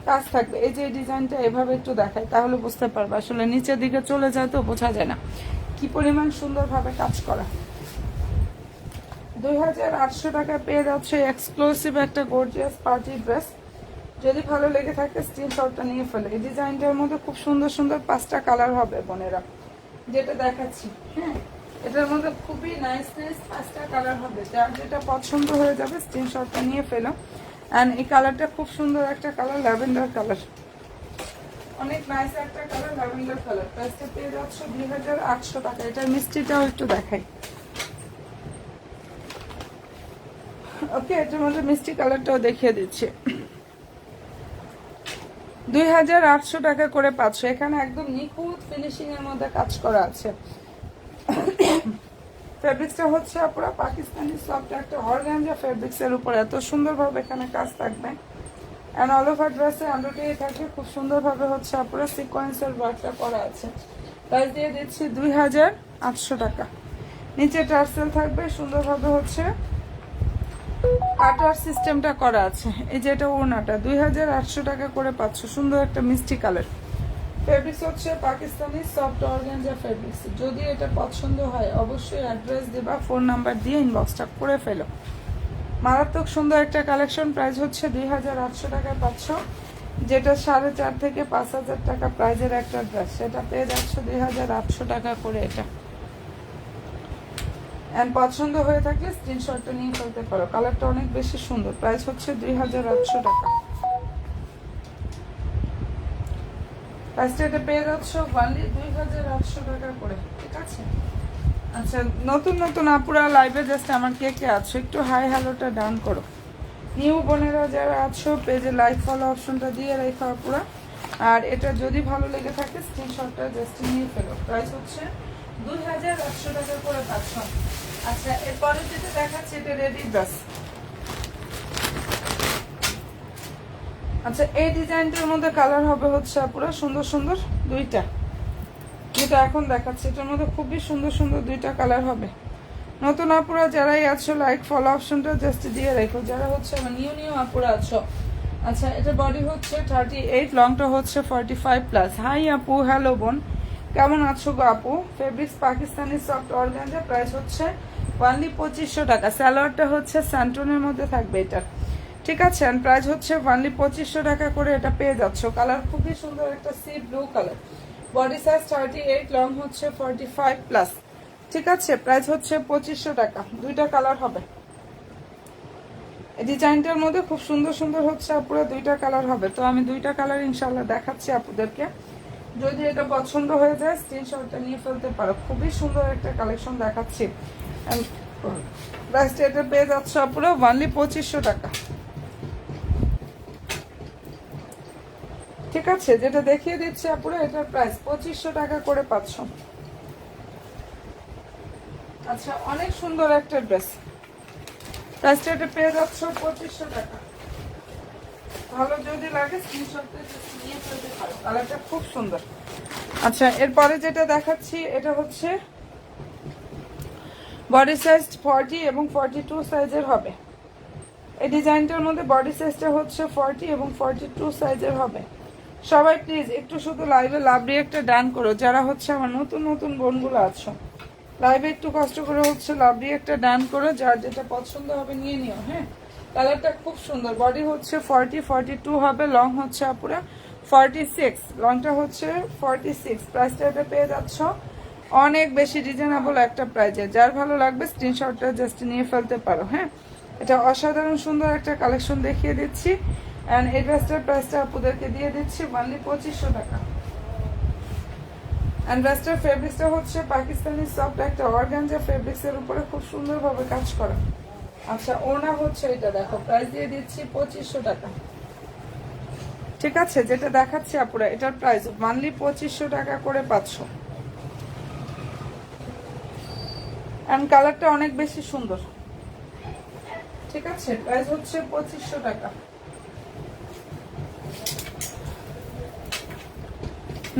কাজ থাকবে। এই যে ডিজাইনটা এভাবে একটু দেখায় তাহলে বুঝতে পারবে। আসলে নিচের দিকে চলে যায় তো বোঝা যায় না কি পরিমাণ সুন্দরভাবে কাজ করা। 2800 টাকা পেয়ে যাচ্ছে এক্সক্লুসিভ একটা গর্জিয়াস পার্টি ড্রেস। যদি ভালো লেগে থাকে স্ক্রিনশটটা নিয়ে ফেলে। এই ডিজাইনটার মধ্যে খুব সুন্দর সুন্দর 5টা কালার হবে বোনেরা, যেটা দেখাচ্ছি। হ্যাঁ, এটার মধ্যে খুবই নাইস নাইস 5টা কালার হবে। যার যেটা পছন্দ হয়ে যাবে স্ক্রিনশটটা নিয়ে ফেলো। অ্যান্ড এই কালারটা খুব সুন্দর একটা কালার, ল্যাভেন্ডার কালার, অনেক নাইস একটা কালার, ল্যাভেন্ডার কালার। প্রাইসটা পেয়ে যাচ্ছে 2800 টাকা। এটার মিষ্টিটাও একটু দেখাই। ওকে, এটার মধ্যে মিষ্টি কালারটাও দেখিয়ে দিচ্ছি। 2800 টাকা করে 500। এখানে একদম নিখুঁত ফিনিশিং এর মধ্যে কাজ করা আছে। ফেব্রিক্সটা হচ্ছে পুরো পাকিস্তানি সফট একটা অর্গানজা ফেব্রিক্স এর উপর এত সুন্দরভাবে এখানে কাজ থাকবে। এন্ড অল ওভার ড্রেসে এমব্রয়ডারি থাকবে, খুব সুন্দরভাবে হচ্ছে পুরো সিকোয়েন্সের ওয়ার্কটা করা আছে। প্রাইস দিয়ে দিচ্ছি 2800 টাকা। নিচে টার্সেল থাকবে, সুন্দরভাবে হচ্ছে কাটার সিস্টেমটা করা আছে। এই যে এটা ওড়নাটা 2800 টাকা করে 500। সুন্দর একটা মিষ্টি কালার। ফেব্রিক্স হচ্ছে পাকিস্তানি সফট অর্গানজা ফেব্রিক্স। যদি এটা পছন্দ হয় অবশ্যই অ্যাড্রেস দেবা, ফোন নাম্বার দিয়ে ইনবক্সটা করে ফেলো। মারাত্মক সুন্দর একটা কালেকশন। প্রাইস হচ্ছে 2800 টাকা 500, যেটা 4.5 থেকে 5000 টাকা প্রাইজের একটা ড্রেস। সেটা পেয়ে যাচ্ছে 2800 টাকা করে এটা। এন্ড পছন্দ হয়ে থাকলে স্ক্রিনশটটা নিয়ে ফেলতে পারো। কালারটা অনেক বেশি সুন্দর। প্রাইস হচ্ছে 2800 টাকা। প্রাইসটা এটা পেয়ে যাচ্ছ অনলি 2800 টাকা করে, ঠিক আছে। আচ্ছা, নতুন নতুন আপুরা লাইভে জাস্ট আমার কে কে আছো একটু হাই হ্যালোটা ডান করো। নিউ বোনেরা যারা আছো পেজে লাইক ফলো অপশনটা দিয়ে রেখো আপুরা। আর এটা যদি ভালো লেগে থাকে স্ক্রিনশটটা জাস্ট নিয়ে ফেলো। প্রাইস হচ্ছে 2800 টাকা করে 500। আচ্ছা এরপরে যেটা দেখাচ্ছি এটা রেডি ড্রেস। আচ্ছা এই ডিজাইনটার মধ্যে কালার হবে হচ্ছে পুরো সুন্দর সুন্দর দুইটা, যেটা এখন দেখাচ্ছি এটার মধ্যে খুবই সুন্দর সুন্দর দুইটা কালার হবে। নতুন আপুরা যারাই আছো লাইক ফলো অপশনটা জাস্ট দিয়ে রেখো, যারা হচ্ছে আমার নিউ নিউ আপুরা আছো। আচ্ছা এটা বডি হচ্ছে 38, লংটা হচ্ছে 45+। হাই আপু, হ্যালো বোন, কেমন আছো গো আপু? Fabrics Pakistani soft organza, price হচ্ছে অনলি 2500 টাকা। স্যালোয়ারটা হচ্ছে স্যান্টনের মধ্যে থাকবে এটা, ঠিক আছে। অ্যান্ড প্রাইস হচ্ছে অনলি 2500 টাকা করে এটা পেয়ে যাচ্ছ। কালার খুবই সুন্দর একটা C blue colour, body size 38, long হচ্ছে 45+, ঠিক আছে। প্রাইস হচ্ছে 2500 টাকা, দুইটা কালার হবে। এই ডিজাইনটার মধ্যে খুব সুন্দর সুন্দর হচ্ছে পুরো দুইটা কালার হবে। তো আমি দুইটা কালার ইনশাল্লাহ দেখাচ্ছি আপুদেরকে, যদি এটা পছন্দ হয়ে যায় স্ক্রিনশটটা নিয়ে ফেলতে পারো। খুবই সুন্দর একটা কালেকশন দেখাচ্ছি। প্রাইসটা এটা পেয়ে যাচ্ছে পুরো অনলি 2500 টাকা, ঠিক আছে। যেটা দেখিয়ে দিচ্ছি আপুরা এটার প্রাইস 2500 টাকা করে পাচ্ছ। আচ্ছা অনেক সুন্দর একটা ড্রেস, প্রাইসটা এটা পেয়ে যাচ্ছ 2500 টাকা। ভালো যদি লাগে স্ক্রিনশটটা নিয়ে ফেলতে পারো, কালারটা খুব সুন্দর। আচ্ছা এরপরে যেটা দেখাচ্ছি এটা হচ্ছে বডি সাইজ 40 এবং 42 সাইজের হবে। এই ডিজাইনটার মধ্যে বডি সাইজটা হচ্ছে 40 এবং 42 সাইজের হবে। সবাই প্লিজ একটু শুধু লাইভে লাভ রিয়েক্টটা ডান করো, যারা হচ্ছে আমার নতুন নতুন বোনগুলো আছো। লাইভে একটু কষ্ট করে হচ্ছে লাভ রিয়েক্টটা ডান করো, যার যেটা পছন্দ হবে নিয়ে নিও। হ্যাঁ কালারটা খুব সুন্দর, বডি হচ্ছে 40, 42 হবে, লং হচ্ছে পুরো 46, লংটা হচ্ছে 46। প্রাইসটা এটা পেয়ে যাচ্ছ অনেক বেশি রিজনেবল একটা প্রাইজে। যার ভালো লাগবে স্ক্রিনশটটা জাস্ট নিয়ে ফেলতে পারো। হ্যাঁ এটা অসাধারণ সুন্দর একটা কালেকশন দেখিয়ে দিচ্ছি। অ্যান্ড এই ড্রেসটার প্রাইসটা আপুদেরকে দিয়ে দিচ্ছি অনলি 2500 টাকা। অ্যান্ড ড্রেসটার ফেব্রিক্সটা হচ্ছে পাকিস্তানি সফট একটা অর্গানজা ফেব্রিক্সের উপরে খুব সুন্দরভাবে কাজ করা। আচ্ছা ওনা হচ্ছে এটা, দেখো প্রাইস দিয়ে দিচ্ছি 2500 টাকা, ঠিক আছে। যেটা দেখাচ্ছি আপুরা এটার প্রাইস অনলি 2500 টাকা করে পাচ্ছ। অ্যান্ড কালারটা অনেক বেশি সুন্দর, ঠিক আছে। প্রাইস হচ্ছে 2500 টাকা।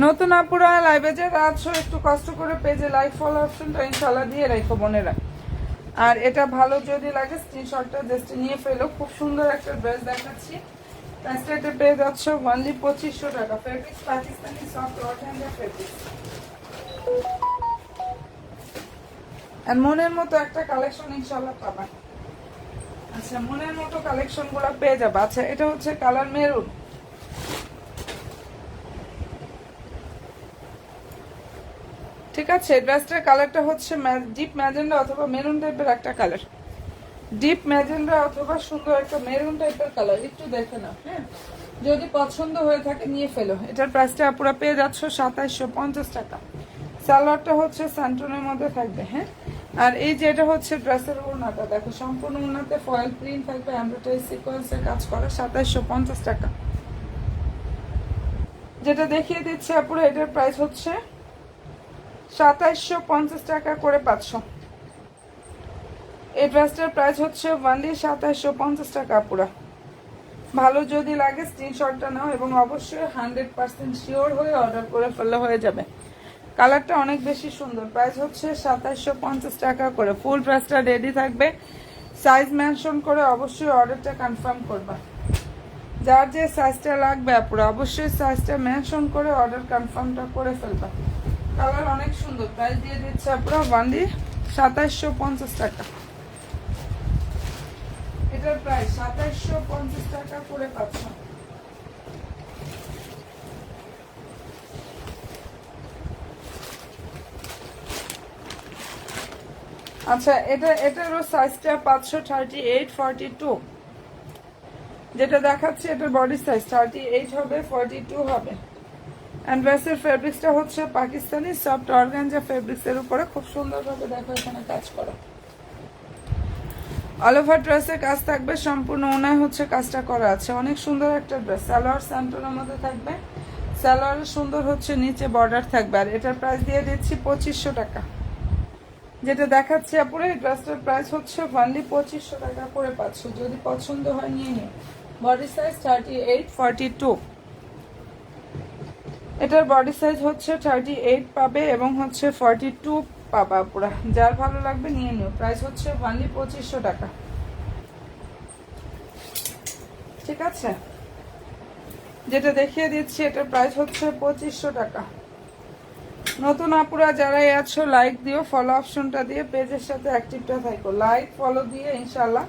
নতুন আপুরা লাইভে যে আছো একটু কষ্ট করে পেজে লাইক ফলো অপশনটা ইনশাল্লাহ দিয়ে রাখো বোনেরা। আর এটা ভালো যদি লাগে স্ক্রিনশটটা জাস্ট নিয়ে ফেলো। খুব সুন্দর একটা ড্রেস দেখাচ্ছি, প্রাইসটা এটা পেয়ে যাচ্ছ অনলি 2500 টাকা। Fabrics Pakistani soft organza fabrics. আর মনের মতো একটা কালেকশন ইনশাল্লাহ পাবা। আচ্ছা মনের মতো কালেকশন গুলো পেয়ে যাবে। আচ্ছা এটা হচ্ছে কালার মেরুন, ঠিক আছে। ড্রেসটার কালারটা হচ্ছে ডিপ ম্যাজেন্ডা অথবা মেরুন টাইপের একটা কালার, ডিপ ম্যাজেন্ডা অথবা সুন্দর একটা মেরুন টাইপের কালার, একটু দেখে নাও। হ্যাঁ যদি পছন্দ হয়ে থাকে নিয়ে ফেলো। এটার প্রাইসটা আপুরা পেয়ে যাচ্ছ 2750 টাকা। সালোয়ারটা হচ্ছে স্যান্টনের মধ্যে থাকবে। হ্যাঁ আর এই যে এটা হচ্ছে ড্রেসের ওড়নাটা, দেখো সম্পূর্ণ ওড়নাতে ফয়েল প্রিন্ট থাকবে, এমব্রয়ডারি সিকোয়েন্সের কাজ করা, 2750 টাকা। যেটা দেখিয়ে দিচ্ছে আপুরা এটার প্রাইস হচ্ছে 2750 টাকা করে পাচ্ছ। এই ড্রেসটার প্রাইস হচ্ছে অনলি 2750 টাকা পুরা। ভালো যদি লাগে স্ক্রিনশটটা নাও এবং অবশ্যই 100% শিওর হয়ে অর্ডার করে ফেললে হয়ে যাবে। কালারটা অনেক বেশি সুন্দর, প্রাইস হচ্ছে 2750 টাকা করে। ফুল ড্রেসটা রেডি থাকবে, সাইজ মেনশন করে অবশ্যই অর্ডারটা কনফার্ম করবা। যার যে সাইজটা লাগবে আপুরা অবশ্যই সাইজটা মেনশন করে অর্ডার কনফার্মটা করে ফেলবা। কালার অনেক সুন্দর, প্রাইস দিয়ে দিচ্ছে আপুরা অনলি 2750 টাকা। এটার প্রাইস 2750 টাকা করে পাচ্ছ। আচ্ছা এটারও সাইজটা পাচ্ছ 38, 42। যেটা দেখাচ্ছে এটার বডি সাইজ 38 হবে, 42 হবে। অ্যান্ড ড্রেসের ফেব্রিক্সটা হচ্ছে পাকিস্তানি সফট অর্গানজা ফেব্রিক্সের উপরে খুব সুন্দরভাবে দেখো এখানে কাজ করা। অল ওভার ড্রেসের কাজ থাকবে, সম্পূর্ণ ওনায় হচ্ছে কাজটা করা আছে। অনেক সুন্দর একটা ড্রেস, সালোয়ার স্যান্টনের মধ্যে থাকবে, সালোয়ারের সুন্দর হচ্ছে নিচে বর্ডার থাকবে। আর এটার প্রাইস দিয়ে দিচ্ছি 2500 টাকা। যেটা দেখাচ্ছি আপুরা, এই ড্রেসটার প্রাইস হচ্ছে অনলি 2500 টাকা করে পাচ্ছ। যদি পছন্দ হয় নিয়ে নিও। Body size 38 42। এটার বডি সাইজ হচ্ছে 38 পাবে এবং হচ্ছে 42 পাবা পুরা। যার ভালো লাগবে নিয়ে নিও। প্রাইস হচ্ছে অনলি 2500 টাকা। ঠিক আছে, যেটা দেখিয়ে দিচ্ছি এটার প্রাইস হচ্ছে 2500 টাকা। নতুন আপুরা যারাই আছো লাইক দিও, ফলো অপশনটা দিয়ে পেজের সাথে অ্যাক্টিভটা থাকো। লাইক ফলো দিয়ে ইনশাল্লাহ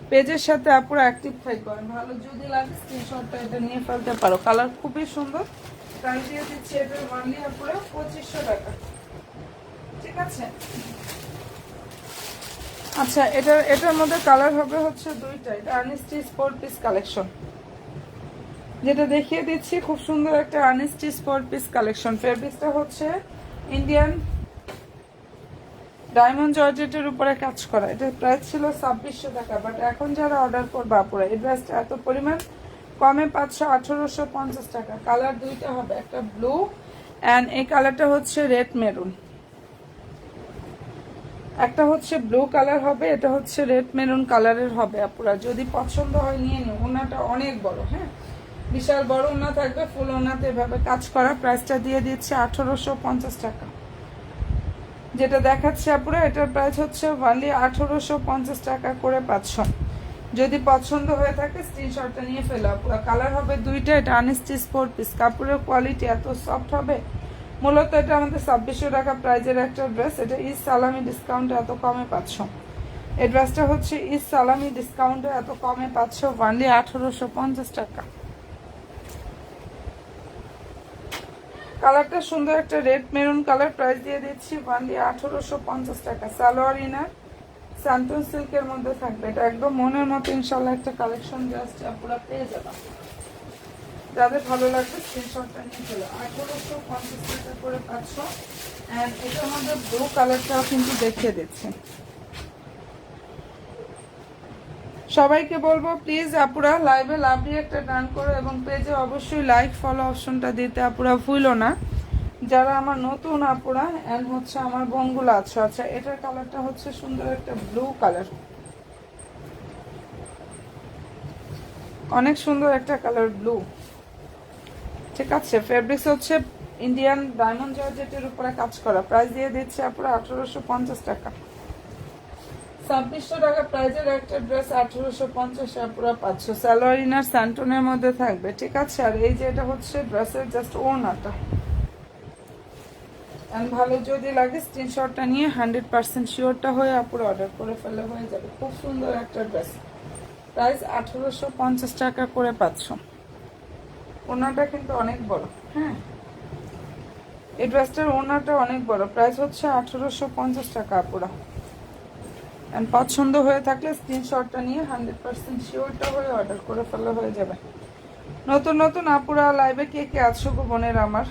পেজের সাথে আপুরা অ্যাক্টিভ থাকো। ভালো যদি লাগে স্ক্রিনশটটা এটা নিয়ে ফেলতে পারো। কালার খুবই সুন্দর। প্রাইস দিয়ে দিচ্ছি এটার অনলি আপুরা 2500 টাকা। ঠিক আছে, আচ্ছা এটার মধ্যে কালার হবে হচ্ছে দুইটা। এটা আর্নিস্টি স্পোর্ট পিস কালেকশন, যেটা দেখিয়ে দিচ্ছি খুব সুন্দর একটা আর্নিস্টি স্পোর্ট পিস কালেকশন। ফেব্রিক্সটা হচ্ছে ইন্ডিয়ান ডায়মন্ড জর্জেটের উপরে কাজ করা। এটার প্রাইস ছিল 2600 টাকা, বাট এখন যারা অর্ডার করবে আপুরা এই ড্রেসটা এত পরিমাণ কমে পাচ্ছ 1850 টাকা। কালার দুইটা হবে, একটা ব্লু অ্যান্ড এই কালারটা হচ্ছে রেড মেরুন। একটা হচ্ছে ব্লু কালার হবে, এটা হচ্ছে রেড মেরুন কালারের হবে আপুরা। যদি পছন্দ হয় নিয়ে নিও। ওনাটা অনেক বড়, হ্যাঁ বিশাল বড় ওনা থাকবে, ফুল ওনাতে এভাবে কাজ করা। প্রাইসটা দিয়ে দিচ্ছে 1850 টাকা। যেটা দেখাচ্ছে আপুরা এটার প্রাইস হচ্ছে অনলি 1850 টাকা করে পাচ্ছ। যদি পছন্দ হয়ে থাকে স্ক্রিনশটটা নিয়ে ফেলো আপুরা। কালার হবে দুইটা। এটা আনস্টি স্পোর্ট পিস, কাপড়ের কোয়ালিটি এত সফট হবে। মূলত এটা আমাদের 2600 টাকা প্রাইজের একটা ড্রেস। এটা ঈদ সালামি ডিসকাউন্টে এত কমে পাচ্ছ। এই ড্রেসটা হচ্ছে ঈদ সালামি ডিসকাউন্টে এত কমে পাচ্ছ অনলি 1850 টাকা। কালারটা সুন্দর একটা রেড মেরুন কালার। প্রাইস দিয়ে দিচ্ছি অনলি 1850 টাকা। সালোয়ার ইনার স্যান্টন সিল্কের মধ্যে থাকবে। এটা একদম মনের মতো ইনশাল্লাহ একটা কালেকশন জাস্ট পুরো পেয়ে যাবে। যাদের ভালো লাগবে স্ক্রিনশটটা নিয়ে চলো। 1850 টাকা করে পাচ্ছ। অ্যান্ড এটার মধ্যে ব্লু কালারটাও কিন্তু দেখিয়ে দিচ্ছি। সবাইকে বলবো প্লিজ আপুরা লাইভে লাভ দিয়ে একটা ডান করো এবং পেজে অবশ্যই লাইক ফলো অপশনটা দিতে আপুরা ভুলো না। যারা আমার নতুন আপুরা অ্যান্ড হচ্ছে আমার বোনগুলো আছে। আচ্ছা এটার কালারটা হচ্ছে সুন্দর একটা ব্লু কালার, অনেক সুন্দর একটা কালার ব্লু। ঠিক আছে, ফেব্রিক্স হচ্ছে ইন্ডিয়ান ডায়মন্ড জর্জেটের উপরে কাজ করা। প্রাইস দিয়ে দিচ্ছে আপুরা 1850 টাকা। 2600 টাকা প্রাইজের একটা ড্রেস 1850 আপুরা পাচ্ছ। সালোয়ার ইনার স্যান্টনের মধ্যে থাকবে। ঠিক আছে, আর এই যে এটা হচ্ছে ড্রেসের জাস্ট ওড়নাটা। ভালো যদি লাগে স্ক্রিনশটটা নিয়ে 100% শিওরটা হয়ে আপুরা অর্ডার করে ফেলে হয়ে যাবে। খুব সুন্দর একটা ড্রেস। প্রাইস 1850 টাকা করে পাচ্ছ। ওড়নাটা কিন্তু অনেক বড়, হ্যাঁ এই ড্রেসটার ওড়নাটা অনেক বড়। প্রাইস হচ্ছে 1850 টাকা আপুরা। পছন্দ হয়ে থাকলে স্ক্রিনশটটা নিয়ে 100% শিওরটা হয়ে অর্ডার করে ফেলে হয়ে যাবে। নতুন নতুন আপুরা লাইভে কে কে আছো গো বোনের আমার?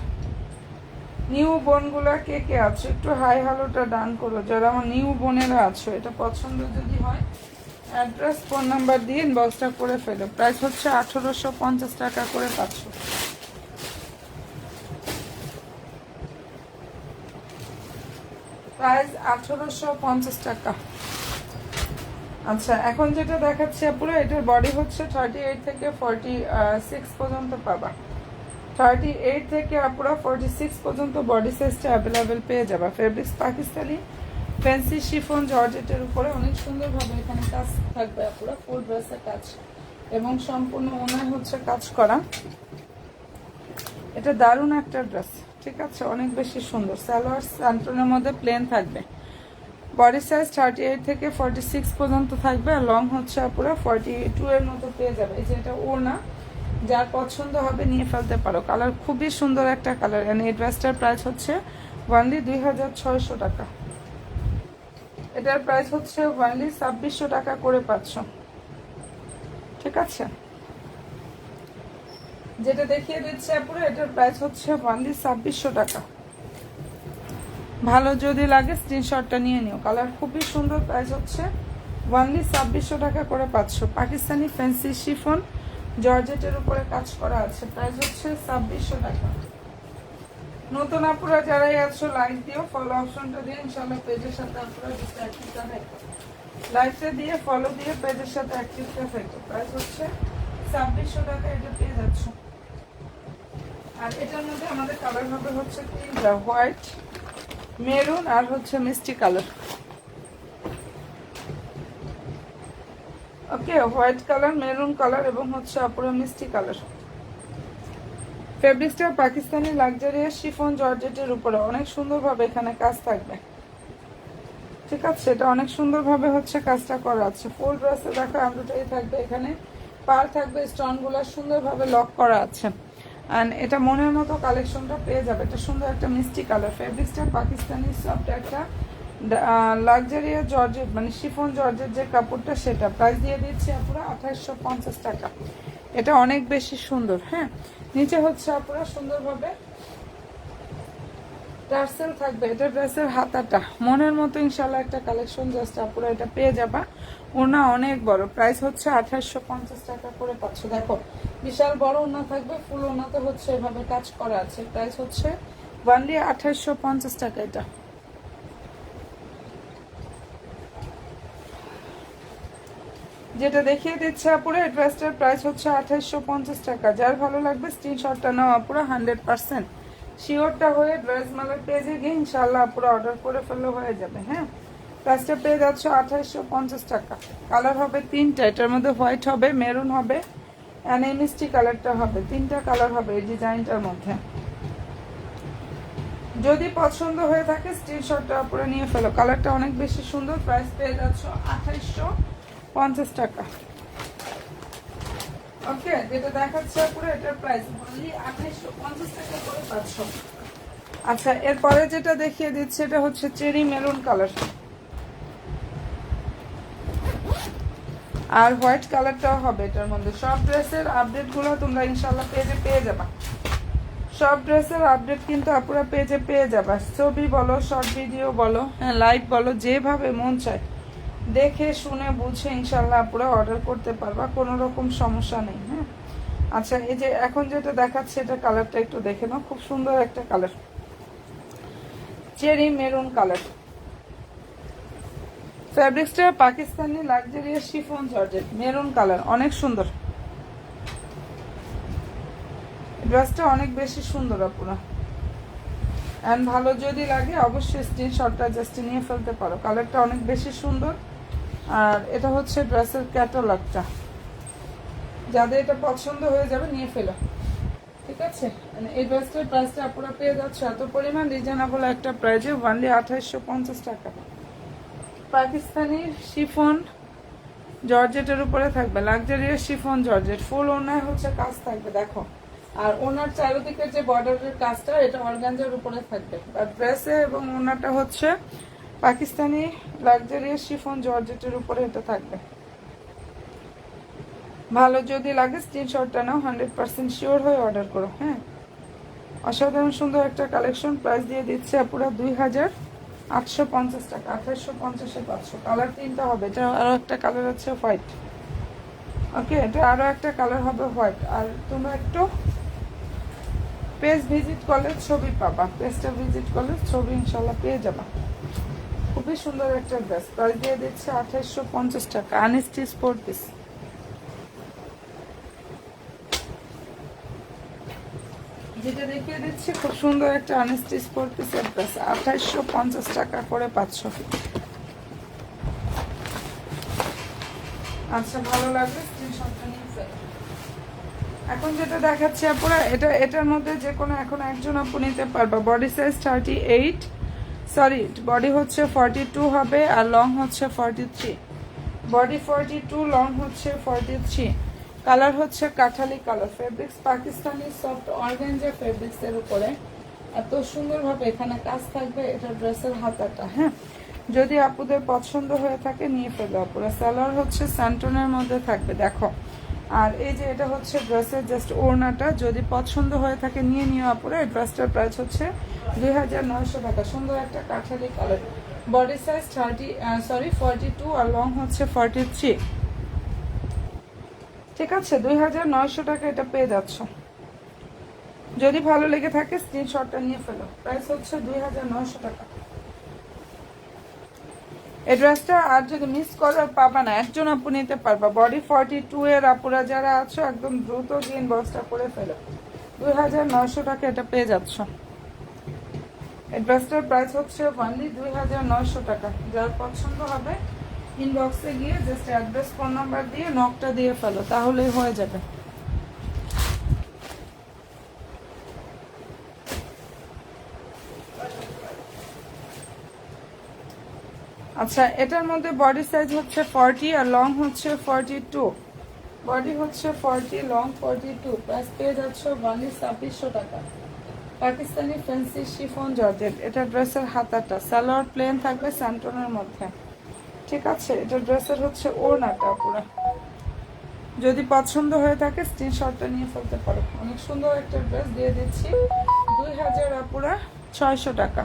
নিউ বোনগুলা কে কে আছো একটু হাই হ্যালোটা ডান করো। যারা আমার নিউ বোনেরা আছো এটা পছন্দ যদি হয় অ্যাড্রেস ফোন নাম্বার দিয়ে ইনবক্সটা করে ফেলো। প্রাইস হচ্ছে 1850 টাকা করে পাচ্ছ। প্রাইস 1850 টাকা। আচ্ছা এখন যেটা দেখাচ্ছি আপুরা এটার বডি হচ্ছে 38 থেকে 46 পর্যন্ত পাবা। 38 থেকে আপুরা 46 পর্যন্ত বডি সাইজটা অ্যাভেলেবেল পেয়ে যাবা। ফেব্রিক্স পাকিস্তানি ফ্যান্সি শিফন জর্জেটের উপরে অনেক সুন্দরভাবে এখানে কাজ থাকবে আপুরা। ফুল ড্রেসের কাজ এবং সম্পূর্ণ ওনার হচ্ছে কাজ করা। এটা দারুণ একটা ড্রেস। ঠিক আছে, অনেক বেশি সুন্দর। সালোয়ার স্যান্টনের মধ্যে প্লেন থাকবে। বডি সাইজ 38 থেকে 46 পর্যন্ত থাকবে আর লং হচ্ছে পুরো 42 এর মতো পেয়ে যাবে। এই যে এটা ওড়না, যার পছন্দ হবে নিয়ে ফেলতে পারো। কালার খুবই সুন্দর একটা কালার। এই ড্রেসটার প্রাইস হচ্ছে অনলি 2600 টাকা। এটার প্রাইস হচ্ছে অনলি 2600 টাকা করে পাচ্ছ। ঠিক আছে, যেটা দেখিয়ে দিচ্ছে পুরো এটার প্রাইস হচ্ছে অনলি 2600 টাকা। ভালো যদি লাগে স্ক্রিনশটটা নিয়ে নিও। কালার খুবই সুন্দর। প্রাইস হচ্ছে অনলি 2600 টাকা করে পাচ্ছ। পাকিস্তানি ফ্যান্সি শিফন জর্জেটের উপরে কাজ করা আছে। প্রাইস হচ্ছে 2600 টাকা। নতুন আপুরা যারাই আছো লাইক দিও, ফলো অপশনটা দিয়ে ইনশাআল্লাহ পেজের সাথে আপুরা just active থাকো। লাইকটা দিয়ে ফলো দিয়ে পেজের সাথে অ্যাক্টিভ থাকো। প্রাইস হচ্ছে 2600 টাকা, এটা পেয়ে যাচ্ছ। আর এটার মধ্যে আমাদের কালার হবে হচ্ছে তিনটা, হোয়াইট, মেরুন আর হচ্ছে মিষ্টি কালার। ওকে, হোয়াইট কালার, মেরুন কালার এবং হচ্ছে আপুরা মিষ্টি কালার। ফেব্রিক্সটা পাকিস্তানি লাক্সারিয়াস শিফন জর্জেটের উপরে অনেক সুন্দরভাবে এখানে কাজ থাকবে। ঠিক আছে, এটা অনেক সুন্দরভাবে হচ্ছে কাজটা করা আছে। ফুল ড্রেসে দেখো এমব্রয়ডারি থাকবে, এখানে পার থাকবে, স্টোনগুলো সুন্দরভাবে লক করা আছে। অ্যান্ড এটা মনের মতো কালেকশনটা পেয়ে যাবে। এটা সুন্দর একটা মিষ্টি কালার। ফেব্রিক্সটা পাকিস্তানি সফট একটা লাক্সারিয়াস জর্জেট, মানে শিফন জর্জেট যে কাপড়টা, সেটা প্রাইস দিয়ে দিচ্ছি আপুরা 2850 টাকা। এটা অনেক বেশি সুন্দর। হ্যাঁ, নিচে হচ্ছে আপুরা সুন্দরভাবে টার্সেল থাকবে। এটা ড্রেসের হাতাটা মনের মতো ইনশাল্লাহ একটা কালেকশন, জাস্ট আপুরা এটা পেয়ে যাবা। ওনা অনেক বড়, প্রাইস হচ্ছে 2850 টাকা করে পাচ্ছ। দেখো বিশাল বড় ওনা থাকবে, ফুল ওনাতে হচ্ছে এভাবে কাজ করা আছে। প্রাইস হচ্ছে ওয়ানলি 2850 টাকা। এটা যেটা দেখিয়ে দিচ্ছে আপুরা, এই ড্রেসটার প্রাইস হচ্ছে 2850 টাকা। যার ভালো লাগবে স্ক্রিনশটটা নাও আপুরা, 100% শিওরটা হয়ে ড্রেস মালার পেজে গিয়ে ইনশাল্লাহ আপুরা অর্ডার করে ফেলে হয়ে যাবে। হ্যাঁ, প্রাইসটা পেয়ে যাচ্ছ 2850 টাকা। কালার হবে তিনটা, এটার মধ্যে হোয়াইট হবে, মেরুন হবে অ্যান্ড এই মিষ্টি কালারটা হবে। তিনটা কালার হবে এই ডিজাইনটার মধ্যে। যদি পছন্দ হয়ে থাকে স্ক্রিনশটটা আপুরা নিয়ে ফেলো। কালারটা অনেক বেশি সুন্দর। প্রাইস পেয়ে যাচ্ছ 2850 টাকা। ওকে, যেটা দেখাচ্ছে পুরো এটার প্রাইস অনলি 2850 টাকা করে পাচ্ছ। আচ্ছা, এরপরে যেটা দেখিয়ে দিচ্ছে এটা হচ্ছে চেরি মেরুন কালার আর হোয়াইট কালারটাও হবে এটার মধ্যে। সব ড্রেসের আপডেটগুলো তোমরা ইনশাল্লাহ পেজে পেয়ে যাবা। সব ড্রেসের আপডেট কিন্তু আপুরা পেজে পেয়ে যাবা। ছবি বলো, শর্ট ভিডিও বলো, হ্যাঁ লাইভ বলো, যেভাবে মন চায় দেখে শুনে বুঝে ইনশাল্লাহ আপুরা অর্ডার করতে পারবা, কোনো রকম সমস্যা নেই। হ্যাঁ, আচ্ছা এই যে এখন যেটা দেখাচ্ছে এটা কালারটা একটু দেখে নাও, খুব সুন্দর একটা কালার, চেরি মেরুন কালার। ফ্যাব্রিক্সটা Pakistani luxurious chiffon georgette, maroon colour, অনেক সুন্দর। ড্রেসটা অনেক বেশি সুন্দর আপুরা। অ্যান্ড ভালো যদি লাগে অবশ্যই স্ক্রিনশটটা জাস্ট নিয়ে ফেলতে পারো। কালারটা অনেক বেশি সুন্দর। আর এটা হচ্ছে ড্রেসের ক্যাটালগটা, যাদের এটা পছন্দ হয়ে যাবে নিয়ে ফেলো। ঠিক আছে, মানে এই ড্রেসটার প্রাইসটা আপুরা পেয়ে যাচ্ছে এত পরিমাণ রিজনেবল একটা প্রাইজে, ওয়ানলি 2850 টাকা। পাকিস্তানি শিফন জর্জেটের উপরে থাকবে, লাক্সারিয়াস শিফন জর্জেট, ফুল ওনায় হচ্ছে কাজ থাকবে দেখো। আর ওনার চারিদিকের যে বর্ডারের কাজটা এটা অর্গানজার উপরে থাকবে। আর ড্রেসে এবং ওনাটা হচ্ছে পাকিস্তানি লাক্সারিয়াস শিফন জর্জেটের উপরে এটা থাকবে। ভালো যদি লাগে স্ক্রিনশটটা নাও, 100% শিওর হয়ে অর্ডার করো। হ্যাঁ, অসাধারণ সুন্দর একটা কালেকশন। প্রাইস দিয়ে দিচ্ছে পুরো 2850 টাকা। 2850-এ পাচ্ছ। কালার তিনটা হবে, এটা আরো একটা কালার আছে হোয়াইট। ওকে, এটা আরো একটা কালার হবে হোয়াইট। আর তোমরা একটু পেজ ভিজিট করলে ছবি পাবা, পেজটা ভিজিট করলে ছবি ইনশাল্লাহ পেয়ে যাবা। খুবই সুন্দর একটা ড্রেস। প্রাইস দিয়ে দিচ্ছে 2850 টাকা। আনস্টি স্পোর্ট পিস, যেটা দেখিয়ে দিচ্ছি খুব সুন্দর একটা আনস্টি স্পোর্ট পিসের ড্রেস, 2850 টাকা করে পাচ্ছ। আচ্ছা, ভালো লাগবে স্ক্রিনশটটা নিয়ে ফেলো। এখন যেটা দেখাচ্ছি আপুরা, এটার মধ্যে যে কোনো এখন একজন আপু নিতে পারবা। বডি সাইজ 38, সরি বডি হচ্ছে 42 হবে আর লং হচ্ছে 43। বডি 42, লং হচ্ছে 43। কালার হচ্ছে কাঠালি colour. Fabrics Pakistani soft organza fabrics এর উপরে এত সুন্দরভাবে এখানে কাজ থাকবে। এটা ড্রেসের হাতাটা। হ্যাঁ, যদি আপুদের পছন্দ হয়ে থাকে নিয়ে ফেলো আপুরা। সালোয়ার হচ্ছে স্যান্টনের মধ্যে থাকবে দেখো। আর এই যে এটা হচ্ছে ড্রেসের জাস্ট ওড়নাটা, যদি পছন্দ হয়ে থাকে নিয়ে নিও আপুরা। এই ড্রেসটার প্রাইস হচ্ছে 2900 টাকা। সুন্দর একটা কাঠালি কালার। বডি সাইজ 42 আর লং হচ্ছে 43। ঠিক আছে, 2900 টাকা এটা পেয়ে যাচ্ছ। যদি ভালো লেগে থাকে স্ক্রিনশটটা নিয়ে ফেলো। প্রাইস হচ্ছে 2900 টাকা। এই ড্রেসটা আর যদি মিস করো পাবা না, একজন আপু নিতে পারবা। বডি 42 এর আপুরা যারা আছো একদম দ্রুত গিয়ে ইনবক্সটা করে ফেলো। 2900 টাকা এটা পেয়ে যাচ্ছ। এই ড্রেসটার প্রাইস হচ্ছে অনলি 2900 টাকা। যার পছন্দ হবে ইনবক্সে গিয়ে জাস্ট অ্যাড্রেস ফোন নাম্বার দিয়ে নকটা দিয়ে ফেলো, তাহলেই হয়ে যাবে। আচ্ছা, এটার মধ্যে বডি সাইজ হচ্ছে 40 আর লং হচ্ছে 42। বডি হচ্ছে 40, লং 42। প্রাইস পেয়ে যাচ্ছ অনলি 2600 টাকা। Pakistani fancy chiffon georgette. এটা ড্রেসের হাতাটা, সালোয়ার প্লেন থাকবে স্যান্টনের মধ্যে, ঠিক আছে। এটা ড্রেসের হচ্ছে ওড়নাটা পুরো। যদি পছন্দ হয়ে থাকে স্ক্রিনশটটা নিয়ে ফেলতে পারো। অনেক সুন্দর একটা ড্রেস দিয়ে দিচ্ছি 2000 আপুরা 600 টাকা।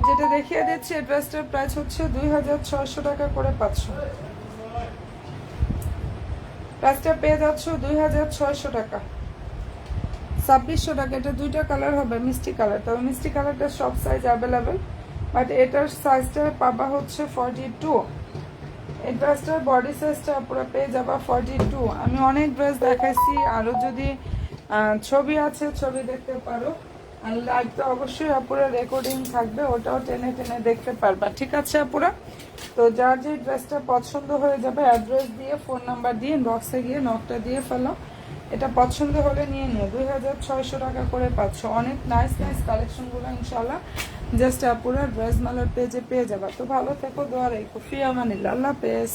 যেটা দেখিয়ে দিচ্ছি এই ড্রেসটার প্রাইস হচ্ছে 2600 টাকা করে পাচ্ছ। প্রাইসটা পেয়ে যাচ্ছ 2600 টাকা। 2600 টাকা। এটা দুইটা কালার হবে, মিষ্টি কালার। তবে মিষ্টি কালারটা সব সাইজ অ্যাভেলেবেল, বাট এটার সাইজটা পাবা হচ্ছে 42। এই ড্রেসটার বডি সাইজটা পুরো পেয়ে যাবা 42। আমি অনেক ড্রেস দেখাইছি, আরও যদি ছবি আছে ছবি দেখতে পারো। আর লাইভ তো অবশ্যই আপুরা রেকর্ডিং থাকবে, ওটাও টেনে টেনে দেখতে পারবা, ঠিক আছে আপুরা। তো যার যে ড্রেসটা পছন্দ হয়ে যাবে অ্যাড্রেস দিয়ে ফোন নাম্বার দিয়ে বক্সে গিয়ে নকটা দিয়ে ফেলো। এটা পছন্দ হলে নিয়ে নিও। 2600 টাকা করে পাচ্ছ। অনেক নাইস নাইস কালেকশনগুলো ইনশাল্লাহ জাস্ট আপুরা ড্রেস মালার পেজে পেয়ে যাবা। তো ভালো থেকো, দোয়া রেখো, ফি আমানিল্লাহ, আল্লাহ হাফেজ।